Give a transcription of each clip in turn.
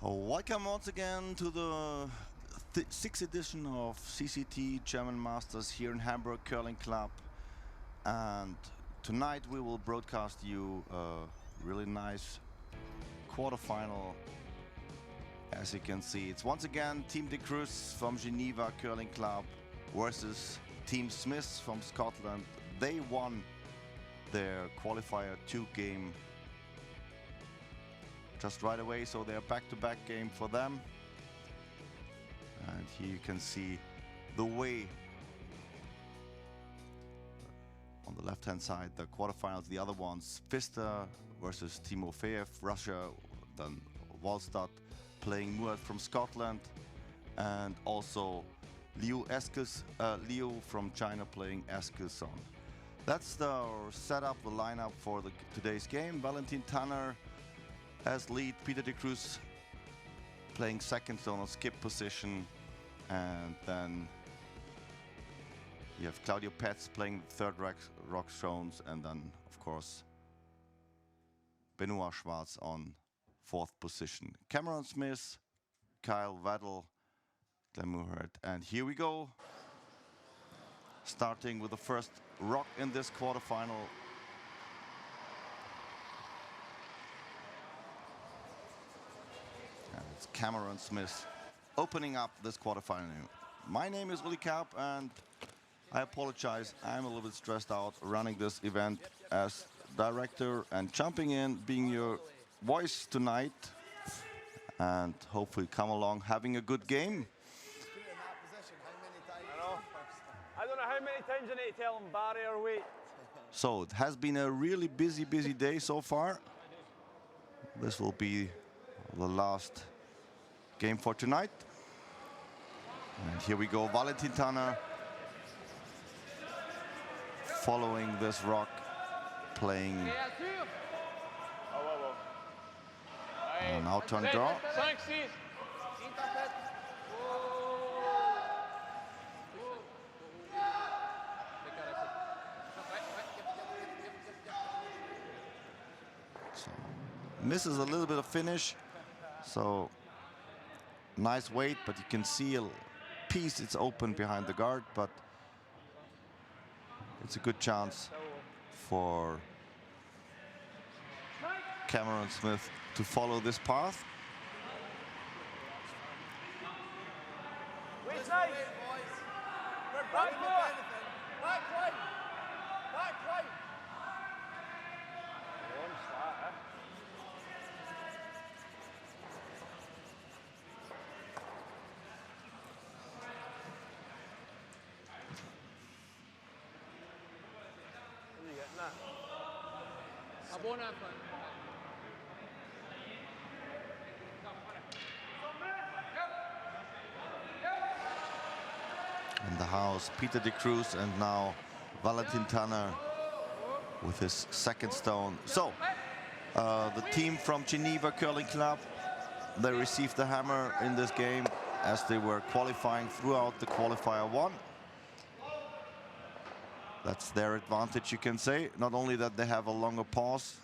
Welcome once again to the sixth edition of CCT German Masters here in Hamburg Curling Club. And tonight we will broadcast you a really nice quarterfinal. As you can see, it's once again Team de Cruz from Geneva Curling Club versus Team Smith from Scotland. They won their qualifier 2 game just right away, so they're back-to-back game for them. And here you can see the way on the left-hand side, the quarterfinals, the other ones, Pfister versus Timofeyev, Russia, then Wallstadt playing Muad from Scotland, and also Liu from China playing Eskilsson. That's the setup, the lineup for today's game. Valentin Tanner as lead, Peter de Cruz playing second stone on skip position, and then you have Claudio Petz playing third rock stones, and then of course Benoit Schwarz on fourth position. Cameron Smith, Kyle Waddell, Glenn Muhert, and here we go. Starting with the first rock in this quarterfinal. And it's Cameron Smith opening up this quarterfinal. My name is Uli Karp, and I apologize, I'm a little bit stressed out running this event as director and jumping in, being your voice tonight, and hopefully come along having a good game. I don't know how many times I need to tell him Barry or wait. So it has been a really busy day so far. This will be the last game for tonight. And here we go, Valentin Tanner following this rock, playing an out-turn draw. So misses a little bit of finish, so nice weight, but you can see a piece, it's open behind the guard, but it's a good chance for Cameron Smith to follow this path. In the house, Peter de Cruz, and now Valentin Tanner with his second stone. So the team from Geneva Curling Club, they received the hammer in this game as they were qualifying throughout the qualifier 1. That's their advantage, you can say. Not only that they have a longer pause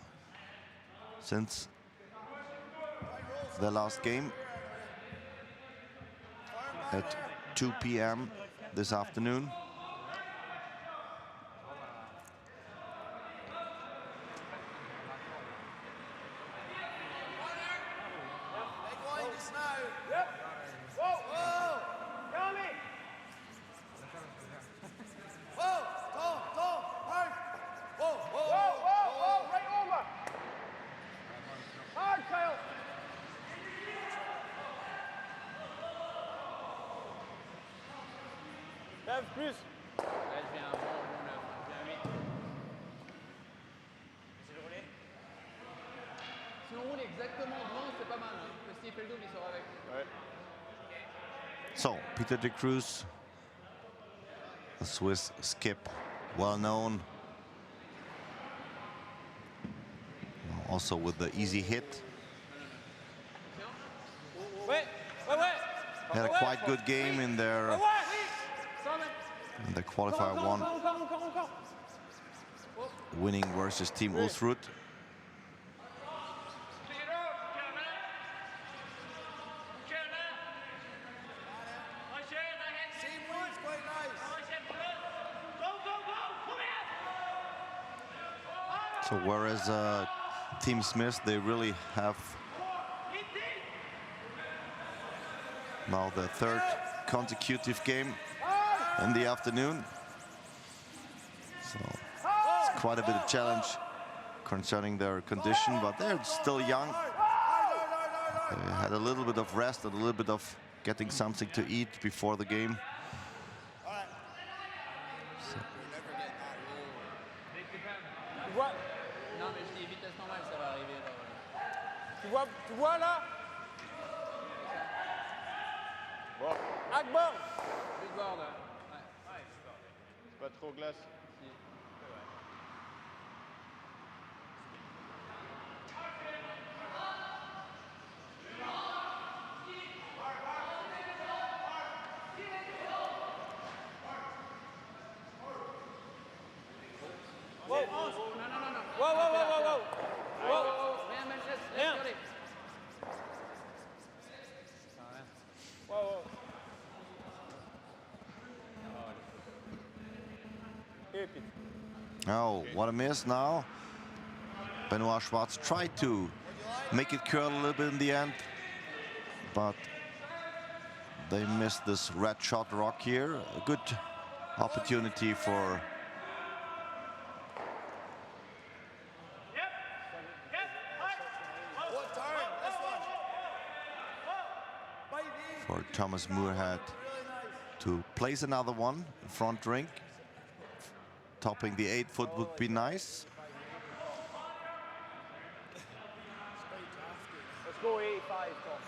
since their last game at 2 p.m. this afternoon. Cruz. Si on roule exactement devant, c'est pas mal. Hein. Parce qu'il fait le double, il sera avec. Ouais. So, Peter de Cruz, a Swiss skip, well known. Also with the easy hit. Had a quite good game in their qualifier 1, winning versus Team Ulsrud. So whereas Team Smith, they really have now the third consecutive game in the afternoon. So it's quite a bit of challenge concerning their condition, but they're still young. They had a little bit of rest and a little bit of getting something to eat before the game. So. Non, mais je dis vitesse normale, ça va arriver. Tu vois là? Bon. Akbar. Big board. Ouais. C'est pas trop glace. Si. Rien, mais laisse aller. Oh, what a miss now. Benoit Schwartz tried to make it curl a little bit in the end, but they missed this red shot rock here. A good opportunity for Thomas Moorhead to place another one in front rink. Topping the 8-foot would be nice. Let's go 85, Tom.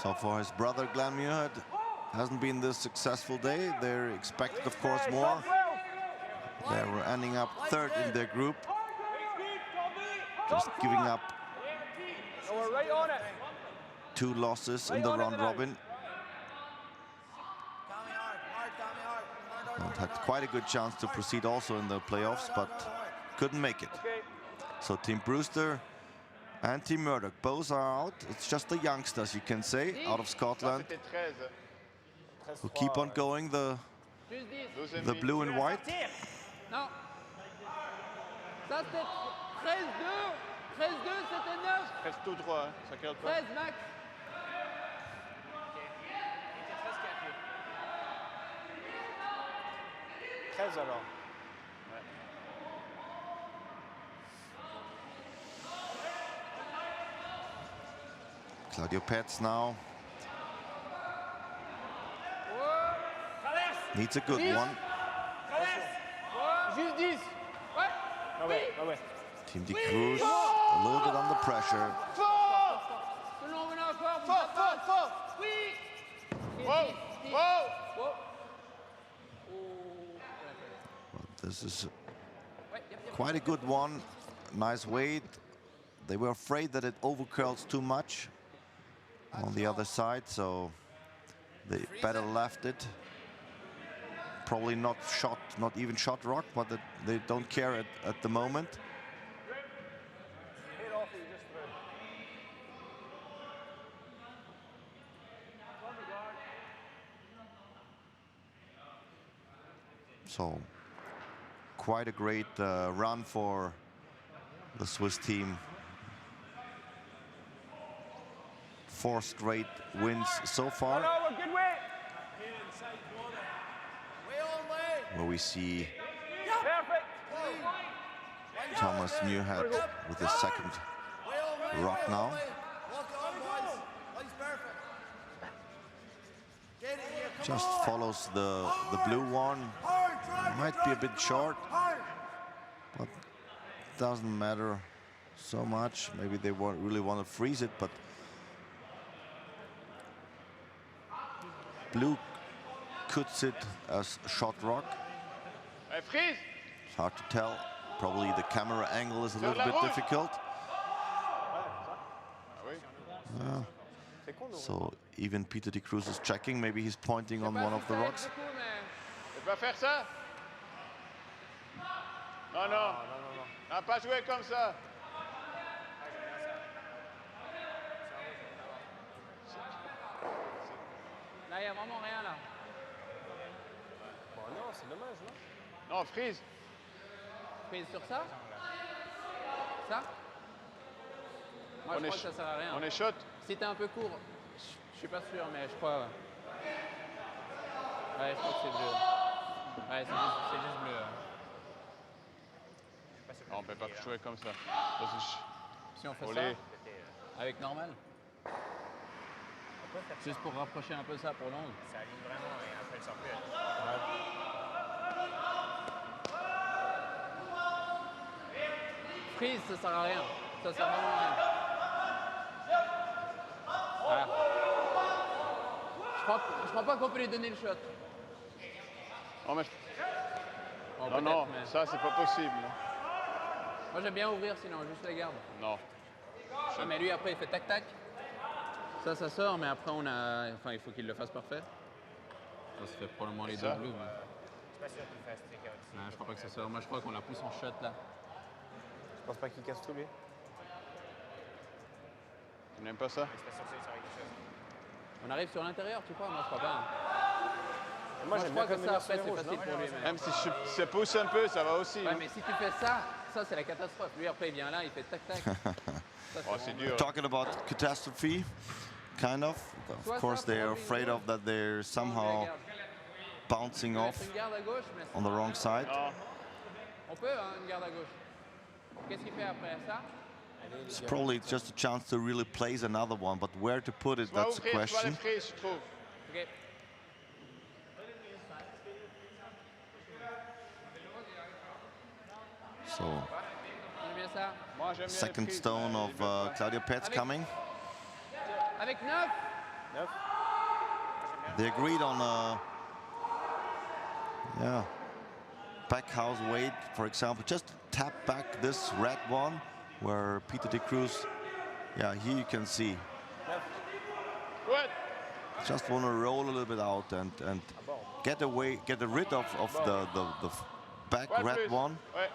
So for his brother Glenn Muirhead, hasn't been this successful day. They're expected, of course, more. They were ending up third in their group. Just giving up 2 losses in the round robin. And had quite a good chance to proceed also in the playoffs, but couldn't make it. So Team Brewster and Team Murdoch both are out. It's just the youngsters, you can say, out of Scotland, who keep on going, the blue and white. Non. Ça c'était 13-2. 13-2, c'était 9. Reste tout droit, hein. Ça cale pas. 13 max. Ok. 13 alors. Claudio Petz now needs a good one. Juste 10. Ouais. Ah ouais, ah ouais. Team de Cruz a little bit under pressure. But this is quite a good one. Nice weight. They were afraid that it overcurls too much on the other side, so they better left it. Probably not shot, not even shot rock, but they don't care at the moment. So quite a great run for the Swiss team. 4 straight wins so far. Where we see Thomas Muirhead with his second rock now. Just follows the blue one. Might be a bit short, but doesn't matter so much. Maybe they really want to freeze it, but blue could sit as shot rock. It's hard to tell. Probably the camera angle is a little bit difficult. So even Peter de Cruz is checking. Maybe he's pointing on one of the rocks. Tu vas faire ça? Non, non. Non, pas jouer comme ça. a vraiment rien là. Bon, non, c'est dommage, non? Non, freeze. Prise sur ça? Ça? Moi, je crois que ça sert à rien. On est shot. Si t'es un peu court, je suis pas sûr, mais je crois. Ouais, je crois que c'est bleu. Ouais, c'est juste bleu. Non, on peut pas jouer comme ça. Si on fait Olé. ça, avec normal. Juste pour rapprocher un peu ça pour l'ongle. Ça aligne vraiment et après le sort plus. Freeze, ça sert à rien. Ça sert vraiment à rien. Voilà. Je crois pas qu'on peut lui donner le shot. Non, mais... Bon, non, non, mais... ça, c'est pas possible. Moi, j'aime bien ouvrir, sinon, juste les garde. Non. Ah, mais lui, après, il fait tac-tac. Ça sort, mais après, on a... Enfin, il faut qu'il le fasse parfait. Ça se fait probablement les deux bleus. Mais... Je suis pas sûr qu'il fasse trick out. Non, je crois pas que ça sort. Moi, je crois qu'on la pousse en shot, là. Je pense pas qu'il casse tout, lui. Tu n'aimes pas ça? Je suis pas sûr que ça avec quelque chose. On arrive sur l'intérieur, tu crois? Moi, je crois pas. Moi, je j'aime crois bien que comme ça, les après, c'est rouges, facile non? pour lui. Mais... Même si je pousse un peu, ça va aussi. Ouais, hein. mais si tu fais ça, c'est la catastrophe. Lui, après, il vient là, il fait tac-tac. Oh, c'est dur. Talking about catastrophe, kind of. Of course, they're afraid of that they're somehow bouncing off Une garde à gauche, mais on the wrong side. Non. on peut, hein, une garde à gauche. Qu'est-ce qu'il fait après ça? It's probably just a chance to really place another one, but where to put it, Soit that's the ouvrir, soit les question. freeze, je trouve. Ok. So, J'aime bien ça. Moi, j'aime bien les second freeze, stone mais of il veut pas. Claudio Petz coming. Avec 9. 9. They agreed on back house weight, for example. Just tap back this red one where Peter de Cruz, here you can see, Good. just want to roll a little bit out and get rid of the back Ouais, red plus. one. Ouais.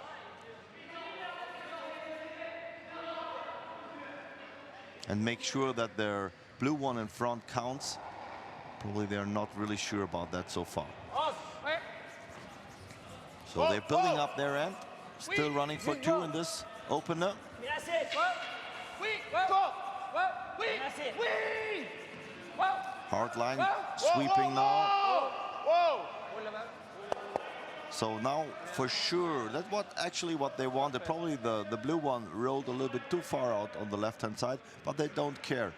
And make sure that their blue one in front counts. Probably they're not really sure about that so far. Ouais. So they're building up their end. Still running for two in this opener. Oui. Oui. Oui. Hard line sweeping now. Whoa! So now for sure, that's what they wanted. Probably the blue one rolled a little bit too far out on the left-hand side, but they don't care.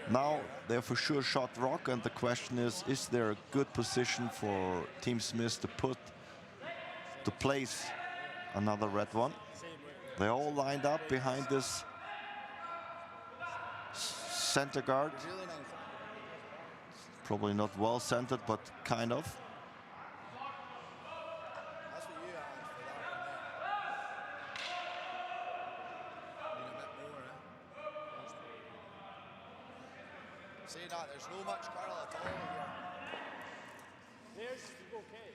Now they're for sure shot rock, and the question is there a good position for Team Smith to place another red one? They're all lined up behind this center guard. Probably not well centered, but kind of. See that, there's no much curl at all here. There's okay.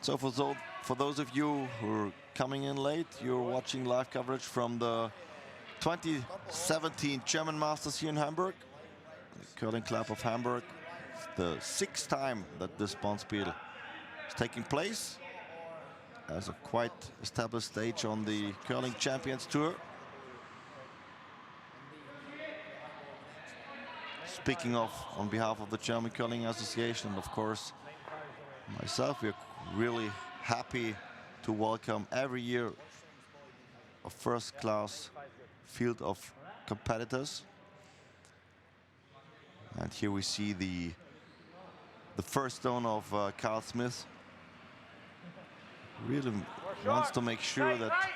So for those of you who are coming in late, you're watching live coverage from the 2017 German Masters here in Hamburg, the Curling Club of Hamburg. It's the 6th time that this Bonspiel is taking place as a quite established stage on the Curling Champions Tour. Speaking of, on behalf of the German Curling Association, of course, myself, we're really happy to welcome every year a first-class field of competitors. And here we see the first stone of Carl Smith. Really wants to make sure that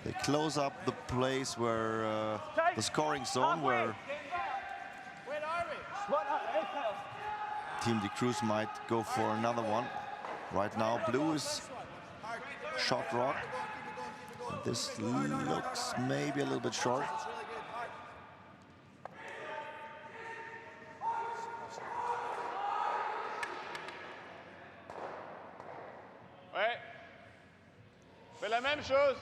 they close up the place where the scoring zone where Team de Cruz might go for another one. Right now, blue is shot rock. This looks maybe a little bit short. Ouais. Fais la même chose.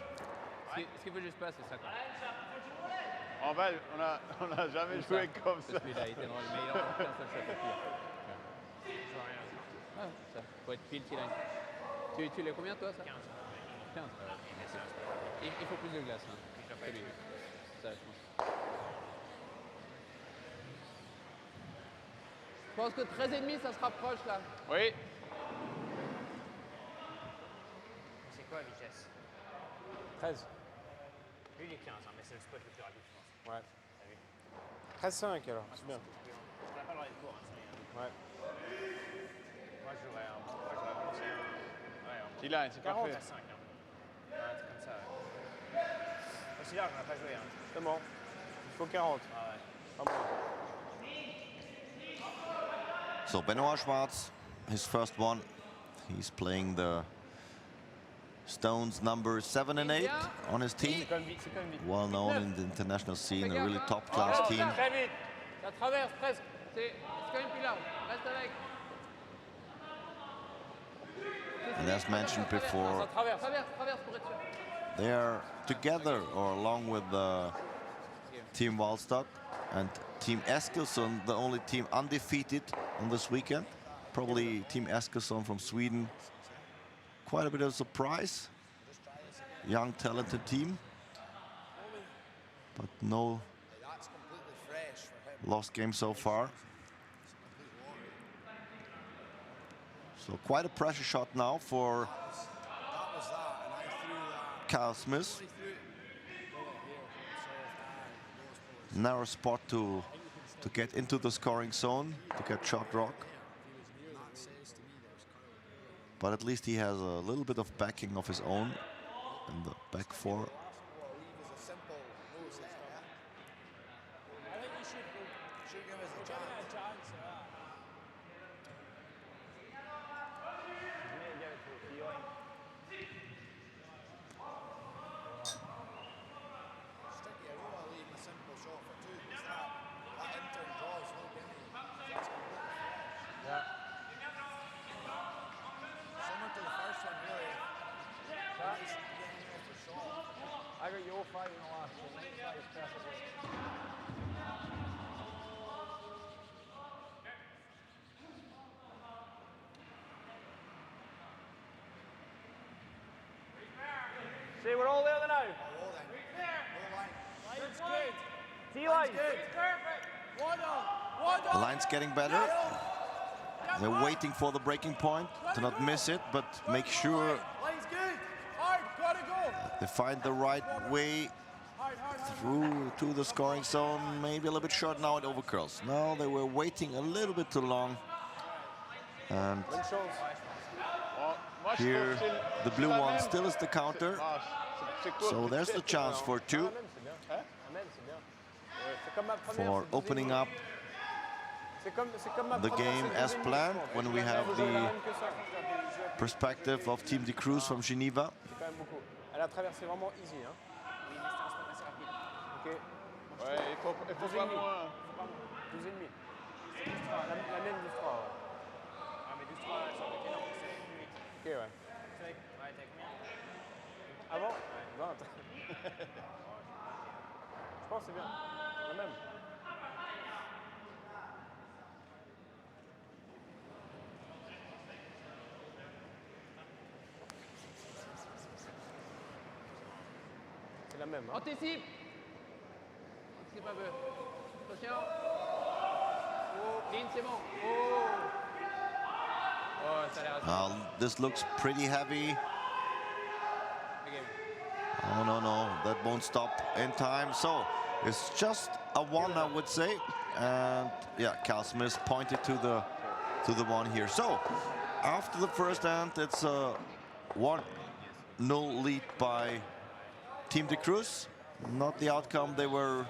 Ce qu'il faut juste pas, c'est ça. Quoi. En fait, on a jamais C'est joué ça. comme ça. Parce qu'il a été drôle, mais il en a qu'un seul shot au pire. Ah, ça. Faut être pile T-line. Tu l'as combien toi ça 15. 15. Il faut plus de glace. Hein. Celui. Ça, je pense. Je pense que 13,5 ça se rapproche là. Oui. C'est quoi la vitesse 13. Lui, il est 15, hein, mais c'est le spot le plus rapide, je pense. Ouais. T'as vu 13,5 alors, c'est bien. On n'a pas le droit d'être court, hein, c'est rien. Ouais. Moi, je jouerais commencer T-line, c'est 40 parfait. à 5. Hein. Un truc comme ça. Ouais. Aussi large, on n'a pas joué. Hein. C'est bon. Il faut 40. Ah ouais. Pas moins. So Benoit Schwarz, his first one. He's playing the Stones number 7 and 8 on his team. C'est quand même vite. Well known in the international scene, a really top class team. Très vite. Ça traverse presque. C'est quand même plus large. Reste avec. And as mentioned before, Ça traverse pour être sûr. they are together or along with Team Wallstock and Team Eskilsson, the only team undefeated on this weekend. Probably Team Eskilsson from Sweden. Quite a bit of surprise. Young, talented team. But no That's completely fresh for him. lost game so far. So quite a pressure shot now for That was that, and I threw that. Kyle Smith. I threw it. Bullet here, soft eye, Narrow spot to get into the scoring zone, to get shot rock. that says to me there's Kyle. But at least he has a little bit of backing of his own in the back four. Well, leave as a simple nose there, yeah? I think you should give us a chance. Sticky, I don't want to leave a simple shot for two, because that intern draws no gimme. That's completely fresh. Yeah. Similar to the first one, really. Nice getting off the shot. I got your five in the last one. That is perfect. See, we're all there now. Oh, then. No line. Line's good. T-line. The line's getting better. They're waiting for the breaking point to not miss it, but make sure Line's good. Hard, gotta go. they find the right way through to the scoring zone. Maybe a little bit short now, it overcurls. No, they were waiting a little bit too long. And Bonne chance. Moi, je here, trouve que c'est the blue la one même. still is the counter. Ah, c'est cool. So there's the chance for two, Amen, c'est bien. Amen, c'est bien. Ouais, c'est comme ma première. for c'est opening 12,5. up C'est comme ma the première, game c'est as 12,5, planned je pense. when we Là, have vous avez la the même que ça. perspective of Team de Cruz from Geneva. C'est quand même beaucoup. Elle a traversé vraiment easy. Hein. Oui, mais c'était un spot assez rapide. Ok. Ouais, il faut pas 12,5. moins. 12,5. La mienne 12,3. Ouais. Ah, mais 12-3 sur le côté, non, c'est plus vite. Ok, ouais. Ouais, t'as combien Avant 20. Je pense que c'est bien. La même. C'est la même. Hein. Anticipe. Anticipe un peu. Attention. Oh, ligne, c'est bon. Oh. Oh, ça a l'air. This looks pretty heavy. Okay. Oh, no, that won't stop in time. So it's just a one, I would say. And yeah, Cal Smith pointed to the one here. So after the first end, it's a 1-0 lead by Team de Cruz. Not the outcome they were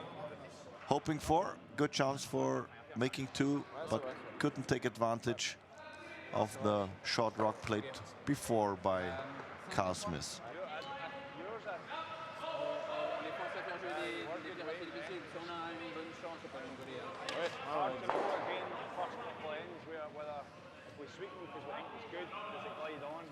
hoping for. Good chance for making two, but couldn't take advantage of the short rock played before by Carl Smith. Les Français qui ont joué des tirs assez difficiles, si on a une bonne chance, c'est pas une bonne idée. Hard to know again the first couple of ends whether if we sweep them because we think it's good, does it glide on?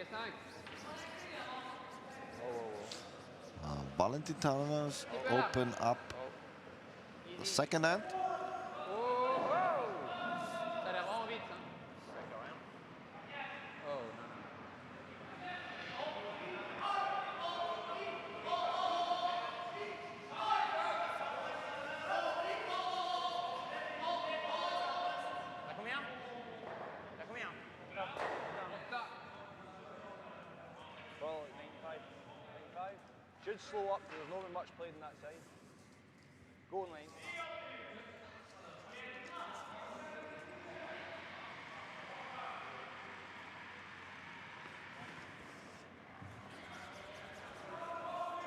Ok, 5. Valentin Tananas open up the second end. Oh! Ça a l'air vraiment vite, hein. Oh, non, non. T'as combien? T'as combien? Well, 95. 95. Should slow up because there's not been much played on that side. Go in line.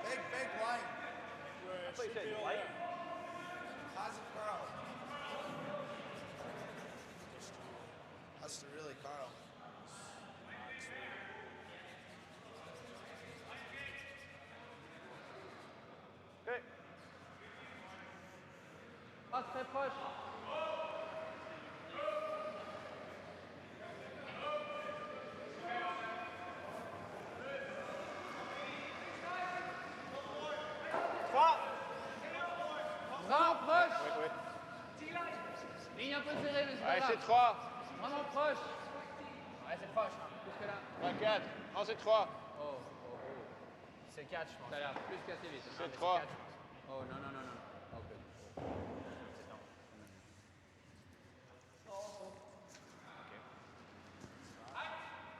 Big line. I thought you said light. Hasn't Carl. Has to really Carl. Okay. Pas très proche. Vraiment proche. Oui. Ligne un peu serrée, mais c'est pas Allez, grave. c'est 3. Vraiment proche. Ouais, c'est proche. Hein. Jusque là. 4. Non, c'est 3. Oh. C'est 4, je pense. Ça a l'air plus qu'assez vite. C'est 3. Oh, non. Ok.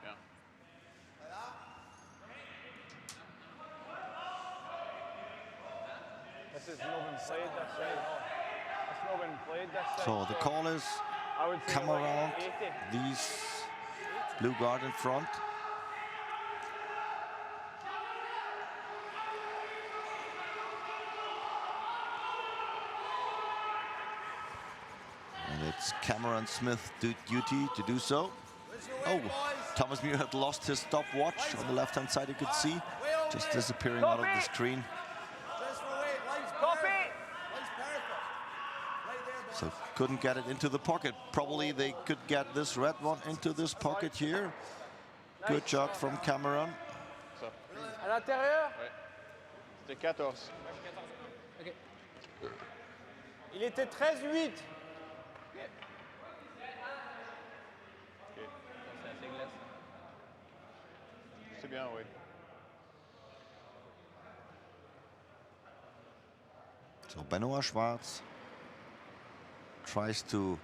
Bien. This has not been played this side. It's not been played this side. So the call is I would say come like around 80. these blue guard in front. And it's Cameron Smith's duty to do so. Oh, Thomas Muir had lost his stopwatch on the left-hand side, you could see, just disappearing out of the screen. Just for weight. Line's Copy. perfect. Line's perfect. Right there, boys. So couldn't get it into the pocket. Probably they could get this red one into this pocket here. Good job from Cameron. Ça. À l'intérieur, Ouais. C'était 14. Ok. il était 13-8. C'est assez glace. C'est bien, oui. So Benoit Schwarz tries to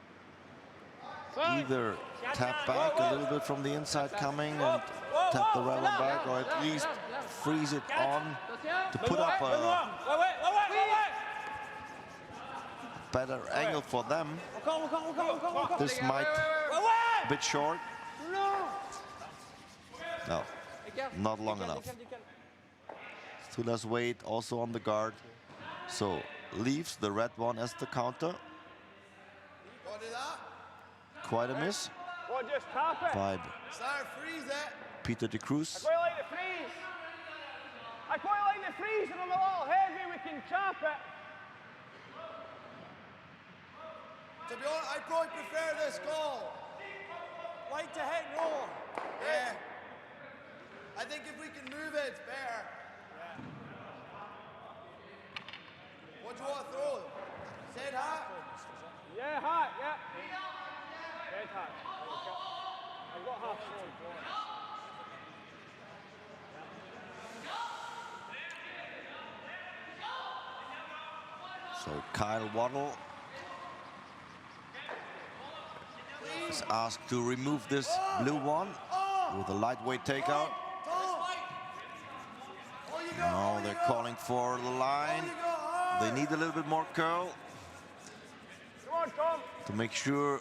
either tap back a little bit from the inside coming and tap the red one back, or at least freeze it on to put up a Ouais. better angle for them. Encore. This might a bit short. No, not long enough. Too less weight also on the guard. So leaves the red one as the counter. Go do that. Quite a miss Well, just tap it. by Start, freeze it. Peter de Cruz. I quite like the freeze. I quite like the freeze, and I'm a little heavy. We can tap it. To be honest, I probably prefer this goal. Light to hit and roll. Yeah. I think if we can move it, it's better. What do you want to throw? Said hot? Yeah, hot. Yeah. Dead hot. I've got half sword. So Kyle Waddle is asked to remove this blue one with a lightweight takeout. Now they're calling for the line. They need a little bit more curl Come on, Tom. to make sure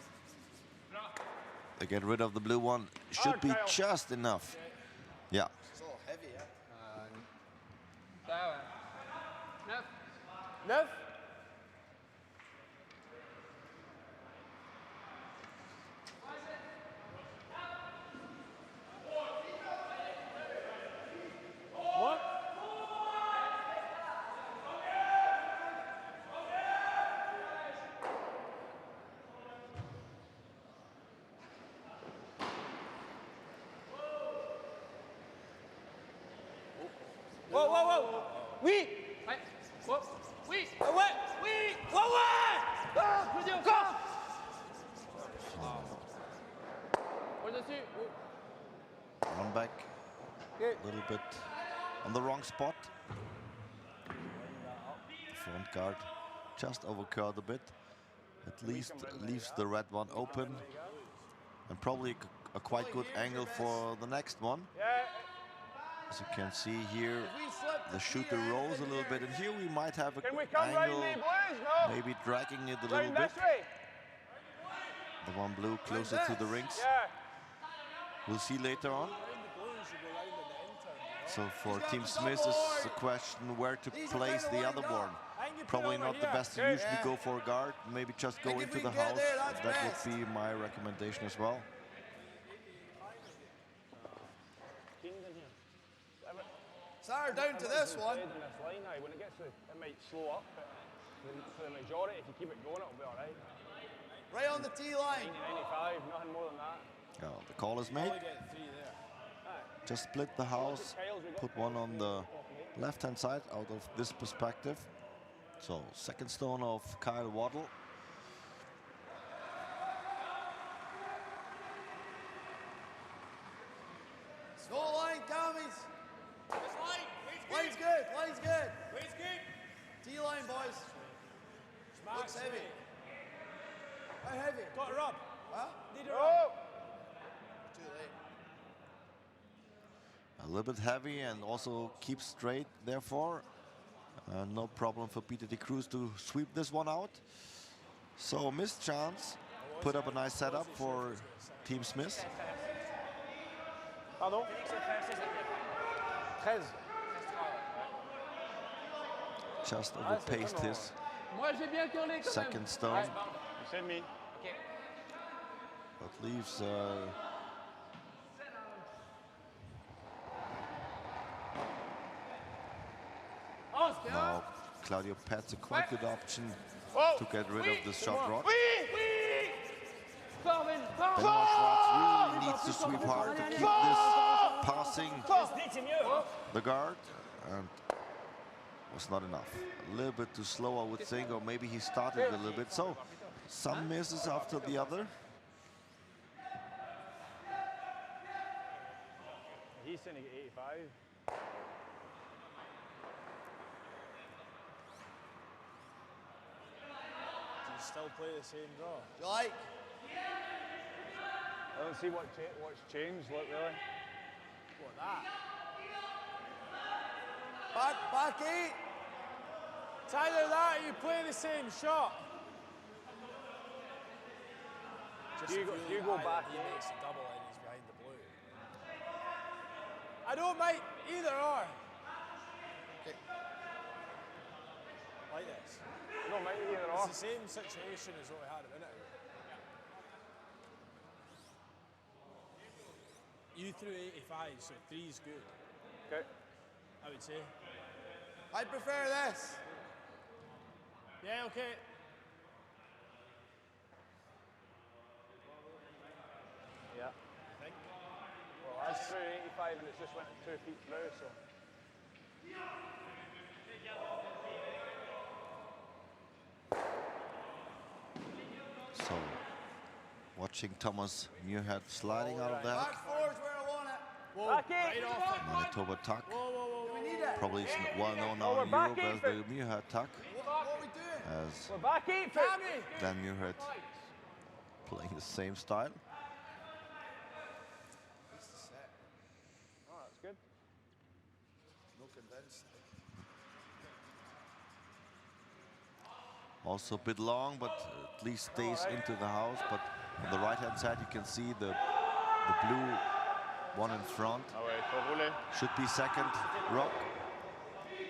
they get rid of the blue one. Should be just enough. Yeah. It's a little heavy, yeah? Ça, ouais. 9. 9. Wow, wow, wow. Oui. Ouais. Oh. Oui. Ah ouais. Oui. Ouais, ouais. Ah, Claudio, Encore. Roule dessus. Oh. Run back. Okay. A little bit on the wrong spot. The front guard just overcurled a bit. At least leaves the red one open. And probably a quite good angle for the next one. Yeah. As you can see here, If we slip the shooter clear rolls a anything little here, bit, and here we might have a Can we good come round angle, me, boys? No. maybe dragging it a little Round bit. this way. The one blue closer to the rings. Yeah. We'll see later on. round the blues, you go round in the end turn, you know? So for He's got Team the Smith, double it's a board. question where to He's place kinda the other lined up. one. I think you put Probably it not over the here. best to Okay. usually Yeah. go for a guard. Maybe just go Think if into we the can get house. there, that's That best. would be my recommendation as well. Sarah, down to this one. In this line now, when it gets to, it might slow up, but for the majority, if you keep it going, it'll be all right. Right on the tee line. 90, 95, nothing more than that. The call is made. Only get 3 there. Just split the house. Put one on the left-hand side out of this perspective. So second stone of Kyle Waddle. Snow line, commies. Line's good, line's good. Wade's good. Tee line, boys. Looks heavy. How heavy? Got a rub. Huh? Need a rub. Oh! Too late. A little bit heavy and also keep straight, therefore. No problem for Peter de Cruz to sweep this one out. So missed chance. Put up a nice setup for Team Smith. Pardon? 13. Just overpaced his Moi, j'ai bien curlé quand second même. stone. Ouais. You send me. But leaves Oh, c'est bien. now Claudio Pet's a quite good option Oh! to get rid of the shot rock. Fort, Ben. Fort. Benoit Schwartz really needs to sweep hard to keep this passing Split, c'est mieux. the guard, and was not enough. A little bit too slow, I would think, or maybe he started a little bit. So some misses after the other. He's saying he get 85. Do you still play the same draw? Do you like? I don't see what's changed, look, really. What, that? Back eight. It's either that or you play the same shot. Just You really go high back that he eight. makes a double and he's behind the blue. I don't mind either or. Okay. Like this. You don't mind either It's or. the same situation as what we had a minute ago. You threw 85, so 3 is good, Okay. I would say. I prefer this. Yeah, okay. Yeah. I think. Well, that's through 85 and it's just went 2 feet through, so. So watching Thomas Muirhead sliding out of that. Back four's where I want it. Whoa, Back in. right off it. Manitoba tuck. Whoa, whoa, whoa, Do whoa. we need it? Probably well known now we're in back Europe as in. the Muirhead tuck, What are we doing? as We're back 8 foot. Cammy! Glenn Muirhead playing the same style. This is set. Oh, that's good. No convinced. Also a bit long, but at least stays into the house. But on the right-hand side, you can see the blue one in front. Ah ouais, il faut rouler. Should be second rock.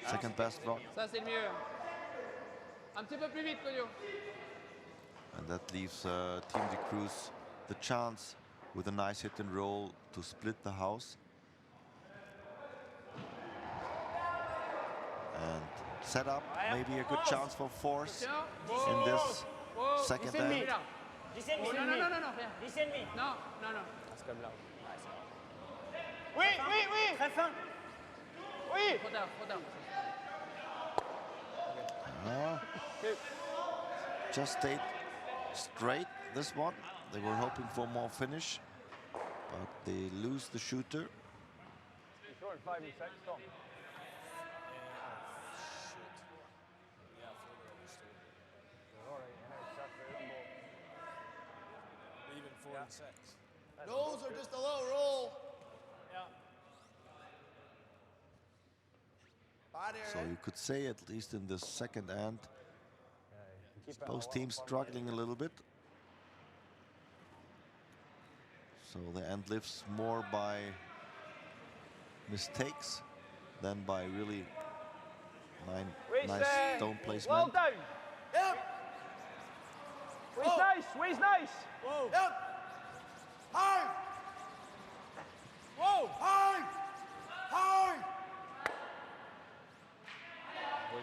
Second best rock. Ça, c'est le mieux. Un petit peu plus vite, Claudio. And that leaves Team de Cruz the chance with a nice hit and roll to split the house. And set up maybe a good chance for force in this Whoa. second Listen me. end. Là. Listen me, Oh, non, non, non, non, non, rien. Listen me. Non, non, non. C'est comme là. Oui, oui, oui. Très fin. Oui! Trop tard, trop tard. Just stayed straight, this one. They were hoping for more finish, but they lose the shooter. You're throwing 5 and 6, Tom. Shoot. Yeah, further on the stone. All right, check for them both. Even 4 and 6. Those are just a little roll. Yeah. Bad area. So you could say, at least in the second end, both teams struggling a little bit. So the end lives more by mistakes than by really nice stone Well placement. down. Yep. Waist nice, waist nice. Whoa. Yep. High. Whoa. High. High.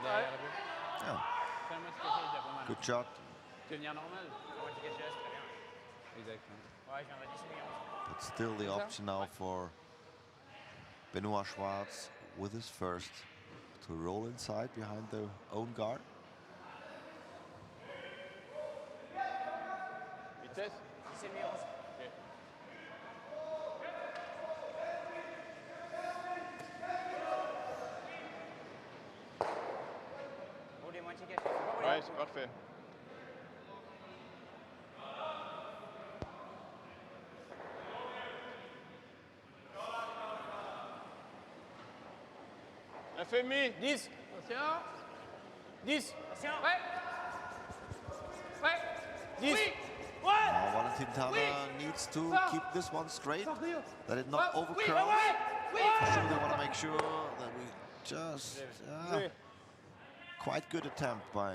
Yeah, C'est un moitié caché, déjà pas mal. good shot. Tenir normal. Moitié caché, c'est très bien. Exactement. Ouais, je viendrai 10 millions. But still the option now for Benoit Schwarz with his first to roll inside behind their own guard. Vitesse. 10 millions. Roule les moitiés cachés. Ouais, c'est parfait. FMI. 10. Attention. 10. Attention. Ouais. Ouais. 10. Oui. Now Valentin Tana needs to keep this one straight, that it not overcurls. For sure they want to make sure that we just... quite good attempt by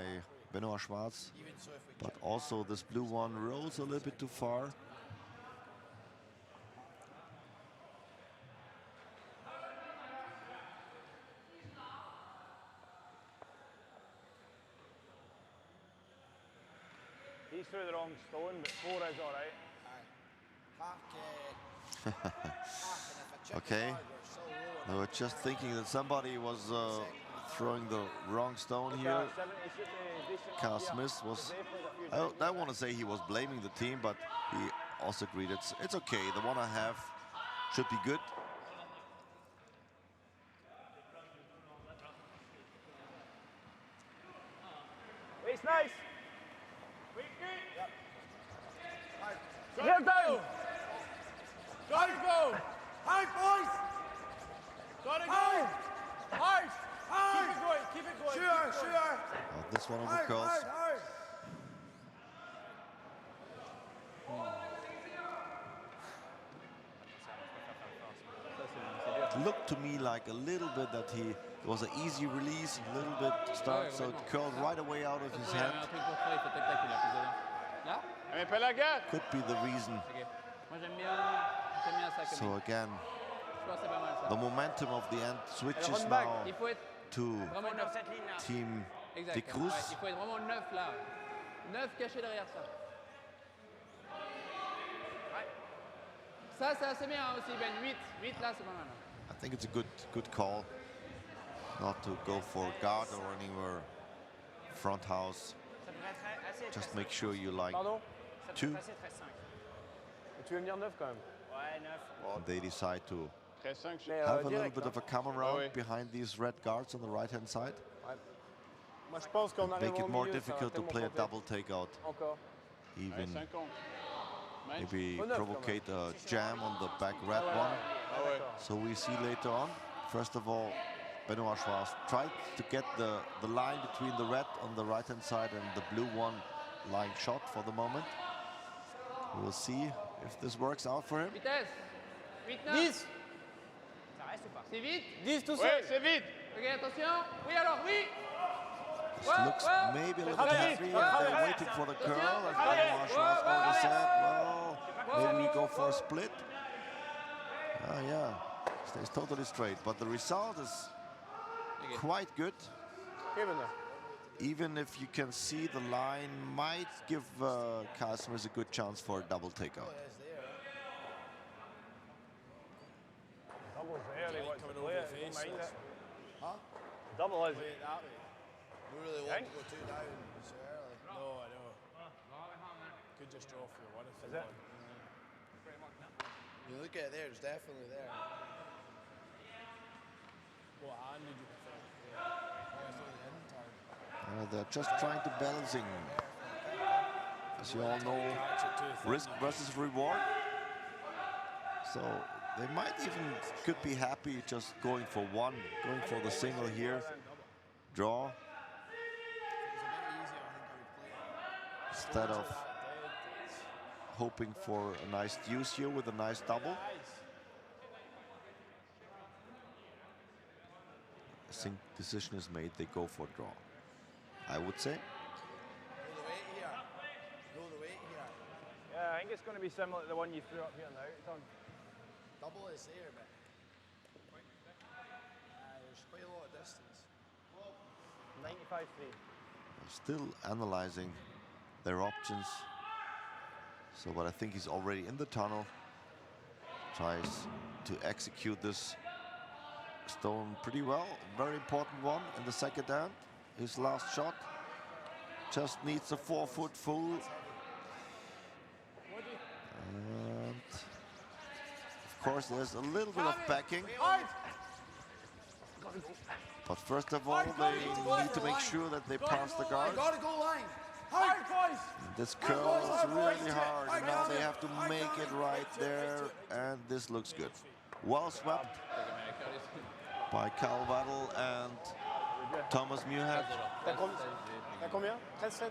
Benoit Schwarz, Even so, if we but also this blue one rolls a little bit too far. He's through the wrong stone, but 4 is all right. Okay, they were just thinking that somebody was throwing the wrong stone here. Carl Smith was, I don't want to say he was blaming the team, but he also agreed it's okay. The 1.5 should be good. Waist nice. Heel down. Gotta go! High, boys! Gotta go! Hard! Keep it going, keep it going. Sure, sure. Oh, this one overcurls. Hard. It looked to me like a little bit that it was an easy release, a little bit start, so it curled right away out of his Il y avait hand. un truc pour toi, il faut tac-tac, il a plus de là. Là. Mais pas la gare. Could be the reason. Ok. Moi j'aime bien ça comme So again, je pense que c'est pas mal ça. the momentum of the end switches now Il faut être to vraiment Dans neuf. cette ligne-là. Team Exact. de Cruz. Ouais, il faut être vraiment neuf là. Neuf caché derrière ça. Ouais. Ça c'est assez bien aussi Ben. 8. 8 là c'est pas mal. I think it's a good call not to go for guard or anywhere front house. Ça devrait être assez Just très make sure you like Pardon? Ça two. devrait être assez très 5. Tu veux me dire 9 quand même? Ouais, 9. and they decide to 13-5, je Mais have a little direct, bit hein. of a come around oui. behind these red guards on the right hand side. Moi je pense qu'on arrive Make au it more milieu, ça va difficult to tellement play a compter. double takeout. Encore. Ouais, Even 50. Match. maybe Oh, no, provocate a jam on the back red Ah ouais, one. Ah ouais. So we see later on. First of all, Benoit Schwarz tried to get the line between the red on the right hand side and the blue one line shot for the moment. We'll see if this works out for him. Vitesse. 8, 9. 10. Ça reste ou pas? C'est vite. 10 tout Ouais, seul. c'est vite. Ok, attention. Oui alors, oui. This looks maybe a little bit heavy, and they're waiting for the curl. As Benoit Schwarz already said, well, maybe we go for a split. Ah, yeah, stays totally straight. But the result is quite good. Even there. Even if you can see the line might give Carl Smith a good chance for a double takeout. Doubles there, they want to Coming play over it, the don't face. mind it. Huh? Double is. Wait, that way. We really want Think? to go 2 down so early. No, I know. Could just draw for one if Is you it? want. You look at it there, it's definitely there. What hand did you prefer? Yeah, it's only the end time. They're just trying to balancing. As you all know, risk versus reward. So they might even could be happy just going for one, going for the single here. Draw. Instead of hoping for a nice deuce here with a nice double. I think decision is made, they go for draw. I would say. Go the weight here. Go the weight here. Yeah, I think it's going to be similar to the one you threw up here now. It's on. Double is there, but there's quite a lot of distance. 95-3. Still analyzing their options. So, but I think he's already in the tunnel. Tries to execute this stone pretty well. Very important one in the second hand. His last shot. Just needs a 4-foot full. And of course, there's a little bit of backing. But first of all, they need to make sure that they pass the guard. Gotta go line. Hard, boys. This curl is really hard, and now they have to make it right there, and this looks good. Well swept by Carl Waddle and Thomas Muirhead. T'as combien? 13-7.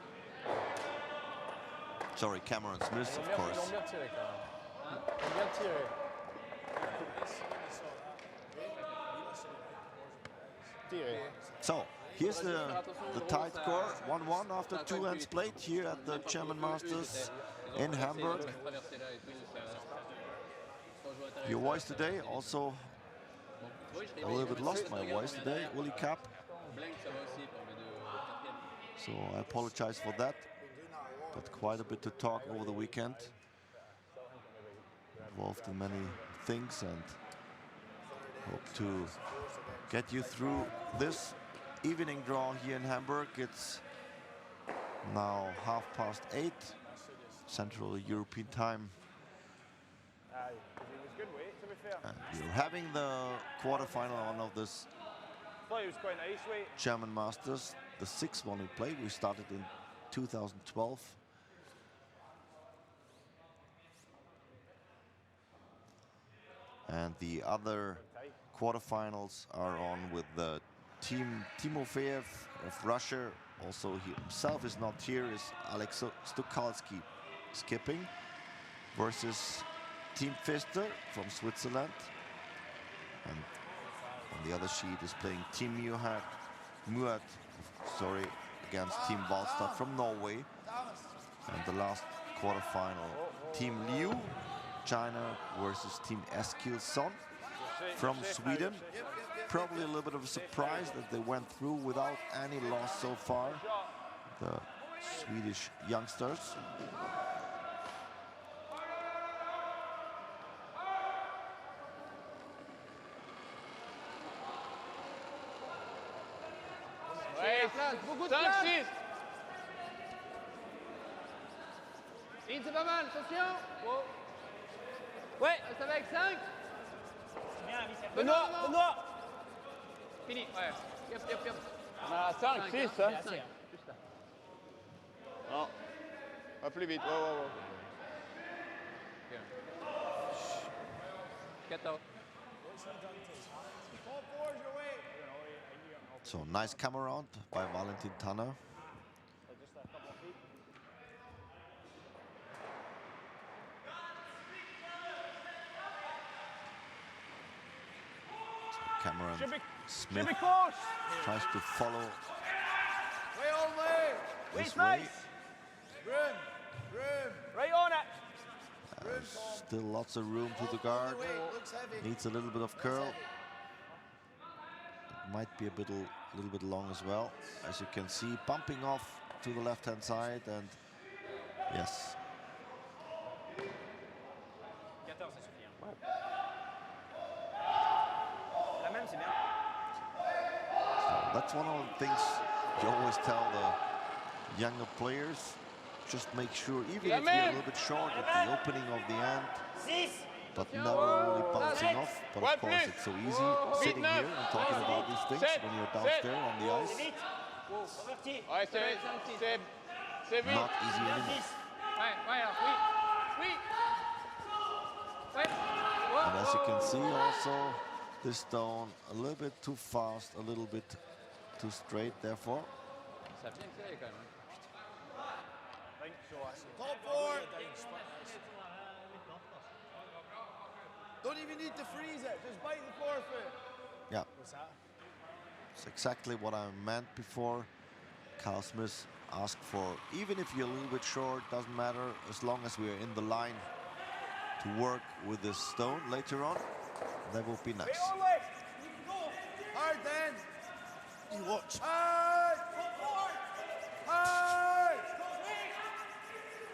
Sorry, Cameron Smith, of course. Ils ont bien tiré quand même. Ils ont bien tiré. Tiré. So, here's the tied score, 1-1 after 2 ends played here at the German Masters in Hamburg. Your voice today, also a little bit lost my voice today, Uli Kapp. So I apologize for that, but quite a bit to talk over the weekend. Involved in many things, and hope to get you through this evening draw here in Hamburg. It's now 8:30 Central European time. Aye, it was good weight, to be fair. And you're having the quarterfinal on of this I thought it was quite nice weight. German Masters, the 6th one we played. We started in 2012. And the other quarterfinals are on with the team Timofeyev of Russia. Also he himself is not here, is Alex Stukalski skipping versus Team Pfister from Switzerland. And on the other sheet is playing Team Muat, against Team Wallstad from Norway. And the last quarterfinal, Team Liu, China versus Team Eskilsson from Sweden. Probably a little bit of a surprise that they went through without any loss so far, the Swedish youngsters. Beaucoup de place. Lynn, c'est pas mal, attention. Oh. Ouais, reste avec 5. Benoît, Benoît. Fini, ouais. Yep. On a 5, 6, hein? Juste là. Non. Pas plus vite. Wow. 14. So nice come around by Valentin Tanner. Just a couple of feet. Cameron Smith Should be close. tries to follow Way on way. this Weight's way. nice. Room. Right on it. Still lots of room to the guard. Weight looks heavy. Needs a little bit of curl. It might be a little bit long as well. As you can see, bumping off to the left-hand side, and yes. 14, ça suffit. Hein. La même, c'est bien. That's one of the things you always tell the younger players. Just make sure, even if you're a little bit short at the opening of the end, but never really bouncing off. But of course, it's so easy sitting here and talking about these things when you're downstairs on the ice. Ouais, c'est vite. Not easy anymore. Ouais, alors, oui. Ouais. And as you can see also, this stone a little bit too fast, a little bit too straight, therefore. Ça a bien tiré quand même. Top four. Don't even need to freeze it. Just bite the forefeit. Yeah, What's that? it's exactly what I meant before. Carl Smith asked for, even if you're a little bit short, doesn't matter, as long as we're in the line to work with this stone later on, that would be nice. Hard then. You watch. Hard. Hard.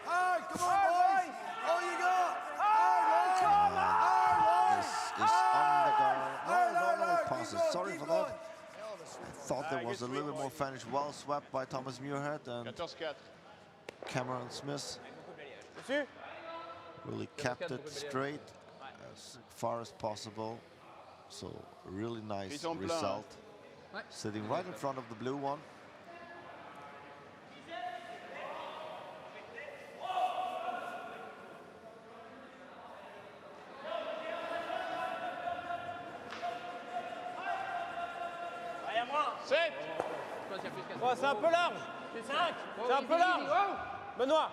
Hard. Come on, boys. All you got. This is on the guard. No passes. Sorry for that. I thought there was a little bit more finish. Well swept by Thomas Muirhead and 14-4. Cameron Smith. Really kept it straight as far as possible. So a really nice result. Sitting right in front of the blue one. Oh, c'est un peu large. 5. C'est un peu large. Benoît.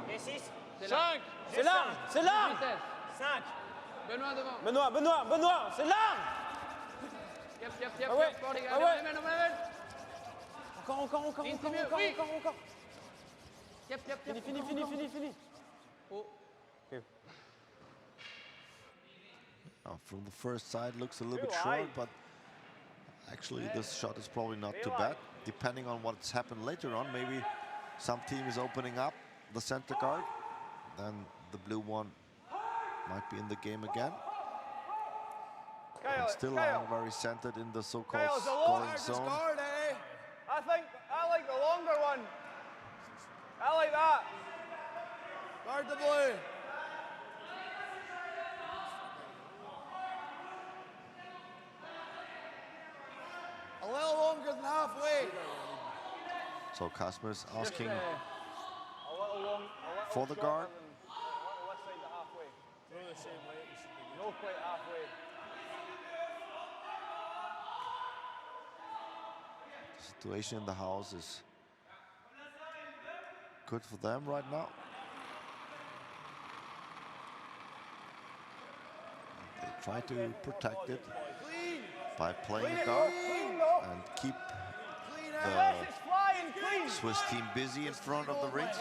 Et 6. 5. C'est large. C'est large. 5. Benoît devant. Benoît. C'est large. Yep, Ah ouais. fort les gars. Ah ouais. On les mène. Encore. Yep. Fini. Oh. From the first side, looks a little bit short, but actually this shot is probably not too bad. Depending on what's happened later on, maybe some team is opening up the center guard, then the blue one might be in the game again. And still lying very centered in the so-called scoring zone. I like the longer one. I like that. Guard the blue. A little longer than halfway. So Kasper's asking A little for the guard. A little less side to halfway. Throw the same way. It should be good. No quite halfway. The situation in the house is good for them right now. They try to protect it by playing guard and keep the Swiss team busy in front of the rings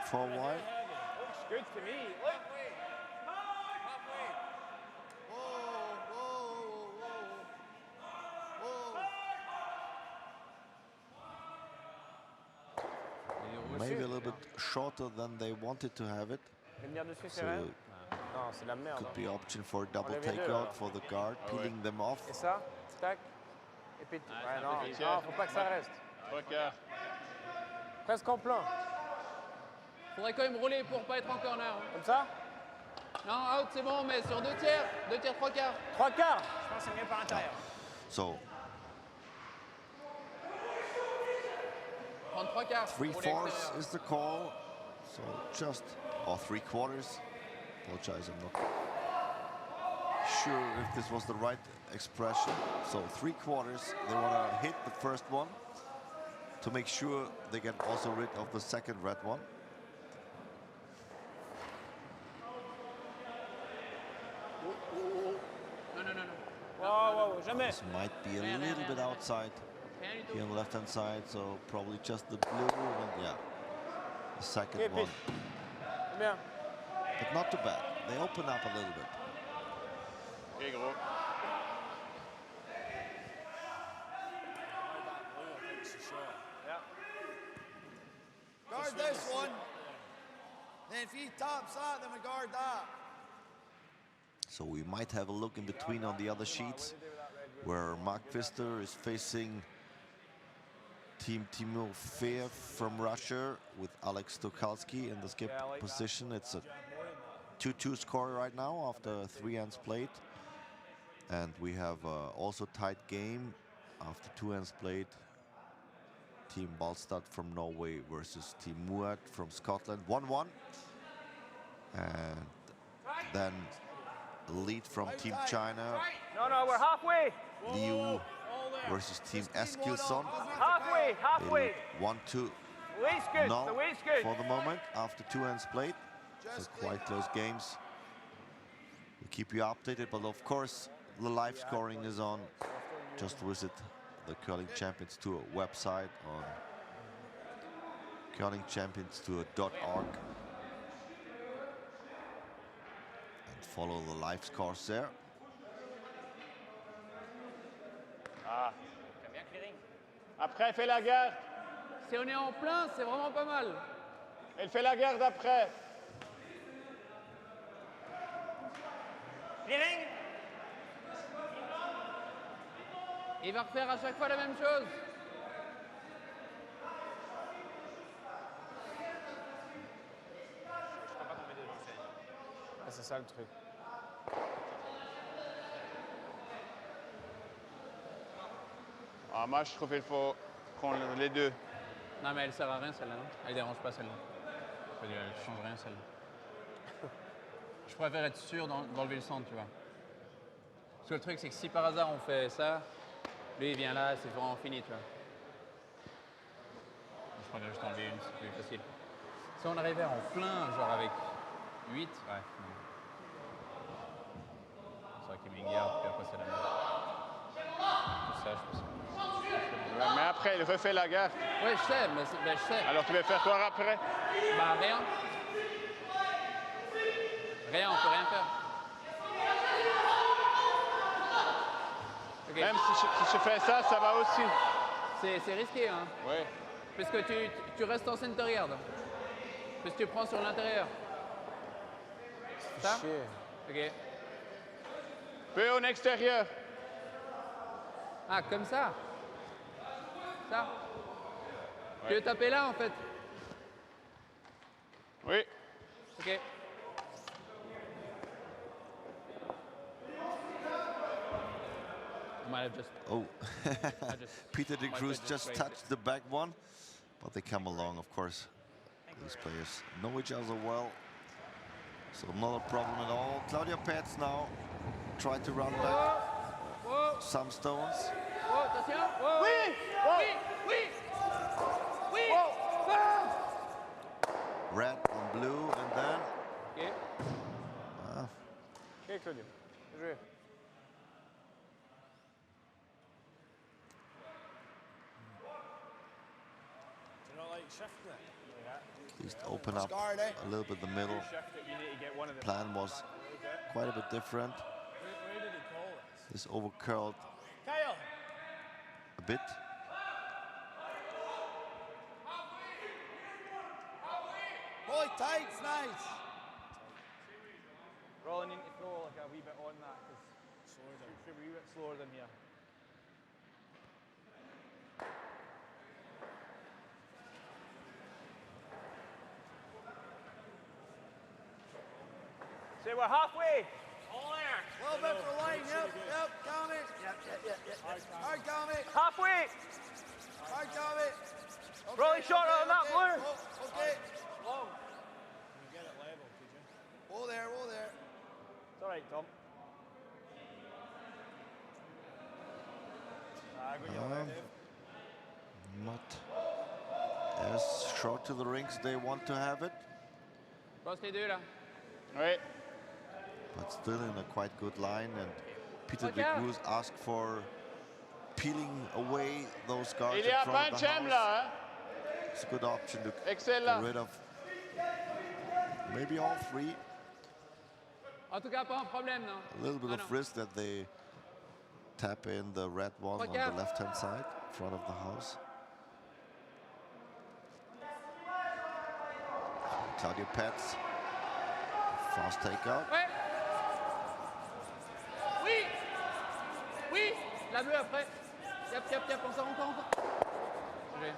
for a while. Looks good to me. Look. Maybe a little bit shorter than they wanted to have it. So could be option for a double takeout for the guard, peeling them off. Et ça, tac. Et puis, ouais, non, faut pas que ça reste. 3 quarts. Presque en plein. Faudrait quand même rouler pour pas être en corner. Hein. Comme ça. Non, out, c'est bon, mais sur 2 tiers, 3 quarts. 3 quarts. Je pense que c'est mieux par l'intérieur. So Prendre 3 quarts. 3/4 is the call. So just, or 3/4. Apologize, I'm not sure if this was the right expression. So 3/4, they want to hit the first one to make sure they get also rid of the second red one. Non. Wow, jamais. This might be a little bit outside here on the left-hand side, so probably just the blue and yeah, the second Okay, one. Bien. But not too bad. They open up a little bit. Ok, gros. Guard this one. Then if he tops that, then we guard that. So we might have a look in between on the other sheets where Mark Pfister is facing Team Timofeyev from Russia with Alex Stokalski in the skip position. It's a 2-2 score right now after 3 ends played. And we have also tight game after 2 ends played. Team Balstad from Norway versus Team Muad from Scotland, 1-1. And then lead from Team China. No, we're halfway. Liu versus Team Eskilsson. Halfway. 1-2. The weight's good. No The weight's good. for the moment after 2 ends played. So quite close games. We'll keep you updated, but of course the live scoring is on. Just visit the Curling Champions Tour website on curlingchampionstour.org and follow the live scores there. Ah. Après, fais la garde. Si on est en plein, c'est vraiment pas mal. Elle fait la garde après. Il va refaire à chaque fois la même chose. Ah, c'est ça le truc. Ah, moi, je trouve qu'il faut prendre les deux. Non, mais elle sert à rien celle-là. Non, elle dérange pas celle-là. Elle change rien celle-là. Je préfère être sûr d'enlever le centre, tu vois. Parce que le truc, c'est que si par hasard on fait ça, lui il vient là, c'est vraiment fini, tu vois. Je préfère juste enlever une, c'est plus facile. Si on arrivait en plein, genre avec 8, ouais. C'est vrai qu'il met une garde, puis après c'est la même. Tout ça, je pense. Ouais, mais après, il refait la garde. Oui, je sais, mais je sais. Alors, tu vas faire quoi après? Bah, rien. Rien, on peut rien faire. Okay. Même si je fais ça, ça va aussi. C'est risqué, hein. Oui. Parce que tu restes en center guard. Parce que tu prends sur l'intérieur. Ça? Ok. Peu en extérieur. Ah, comme ça? Ça? Ouais. Tu veux taper là, en fait? Oui. Ok. I might have just... Oh, just- Peter de might Cruz have just raised touched the back one, but they come along, of course. These players know each other well, so not a problem at all. Claudia Petz now try to run back Whoa! some stones. Whoa, attention! Whoa! Oui! Oui! Red on blue, and then Ok. Ok, Claudio. Bien joué. Do you not like shifting it? at least open up Scarred, eh? a little bit the middle. Shift it, you need to get one of them. Plan was quite a bit different. Where did he call this? This overcurled Kyle! a bit. Boy, tights, nice! Probably need to throw like a wee bit on that because Slower down. it's a wee bit slower than here. Say we're halfway. A little bit for line, yep, count it. Hard count it, Halfway. hard count it. Okay, Rolling short on that blue. Oh, okay. Long. Can you get it level, could you? Whoa there, whoa there. It's all right, Tom. I got you already. Not as short to the rings they want to have it, Passe les deux, là. Oui. but still in a quite good line. And Peter de Regarde. Cruz asked for peeling away those guards Il in y a front pas of de the gemme house. là, hein? It's a good option to get Excellent. rid of maybe all three. En tout cas, pas un problème, non? A little bit Ah, of non. risk that they tap in the red one on Regarde. the left-hand side, in front of the house. Claudia Petz, fast takeout. Ouais. Oui! Oui! La bleue après. Yep, encore. Okay.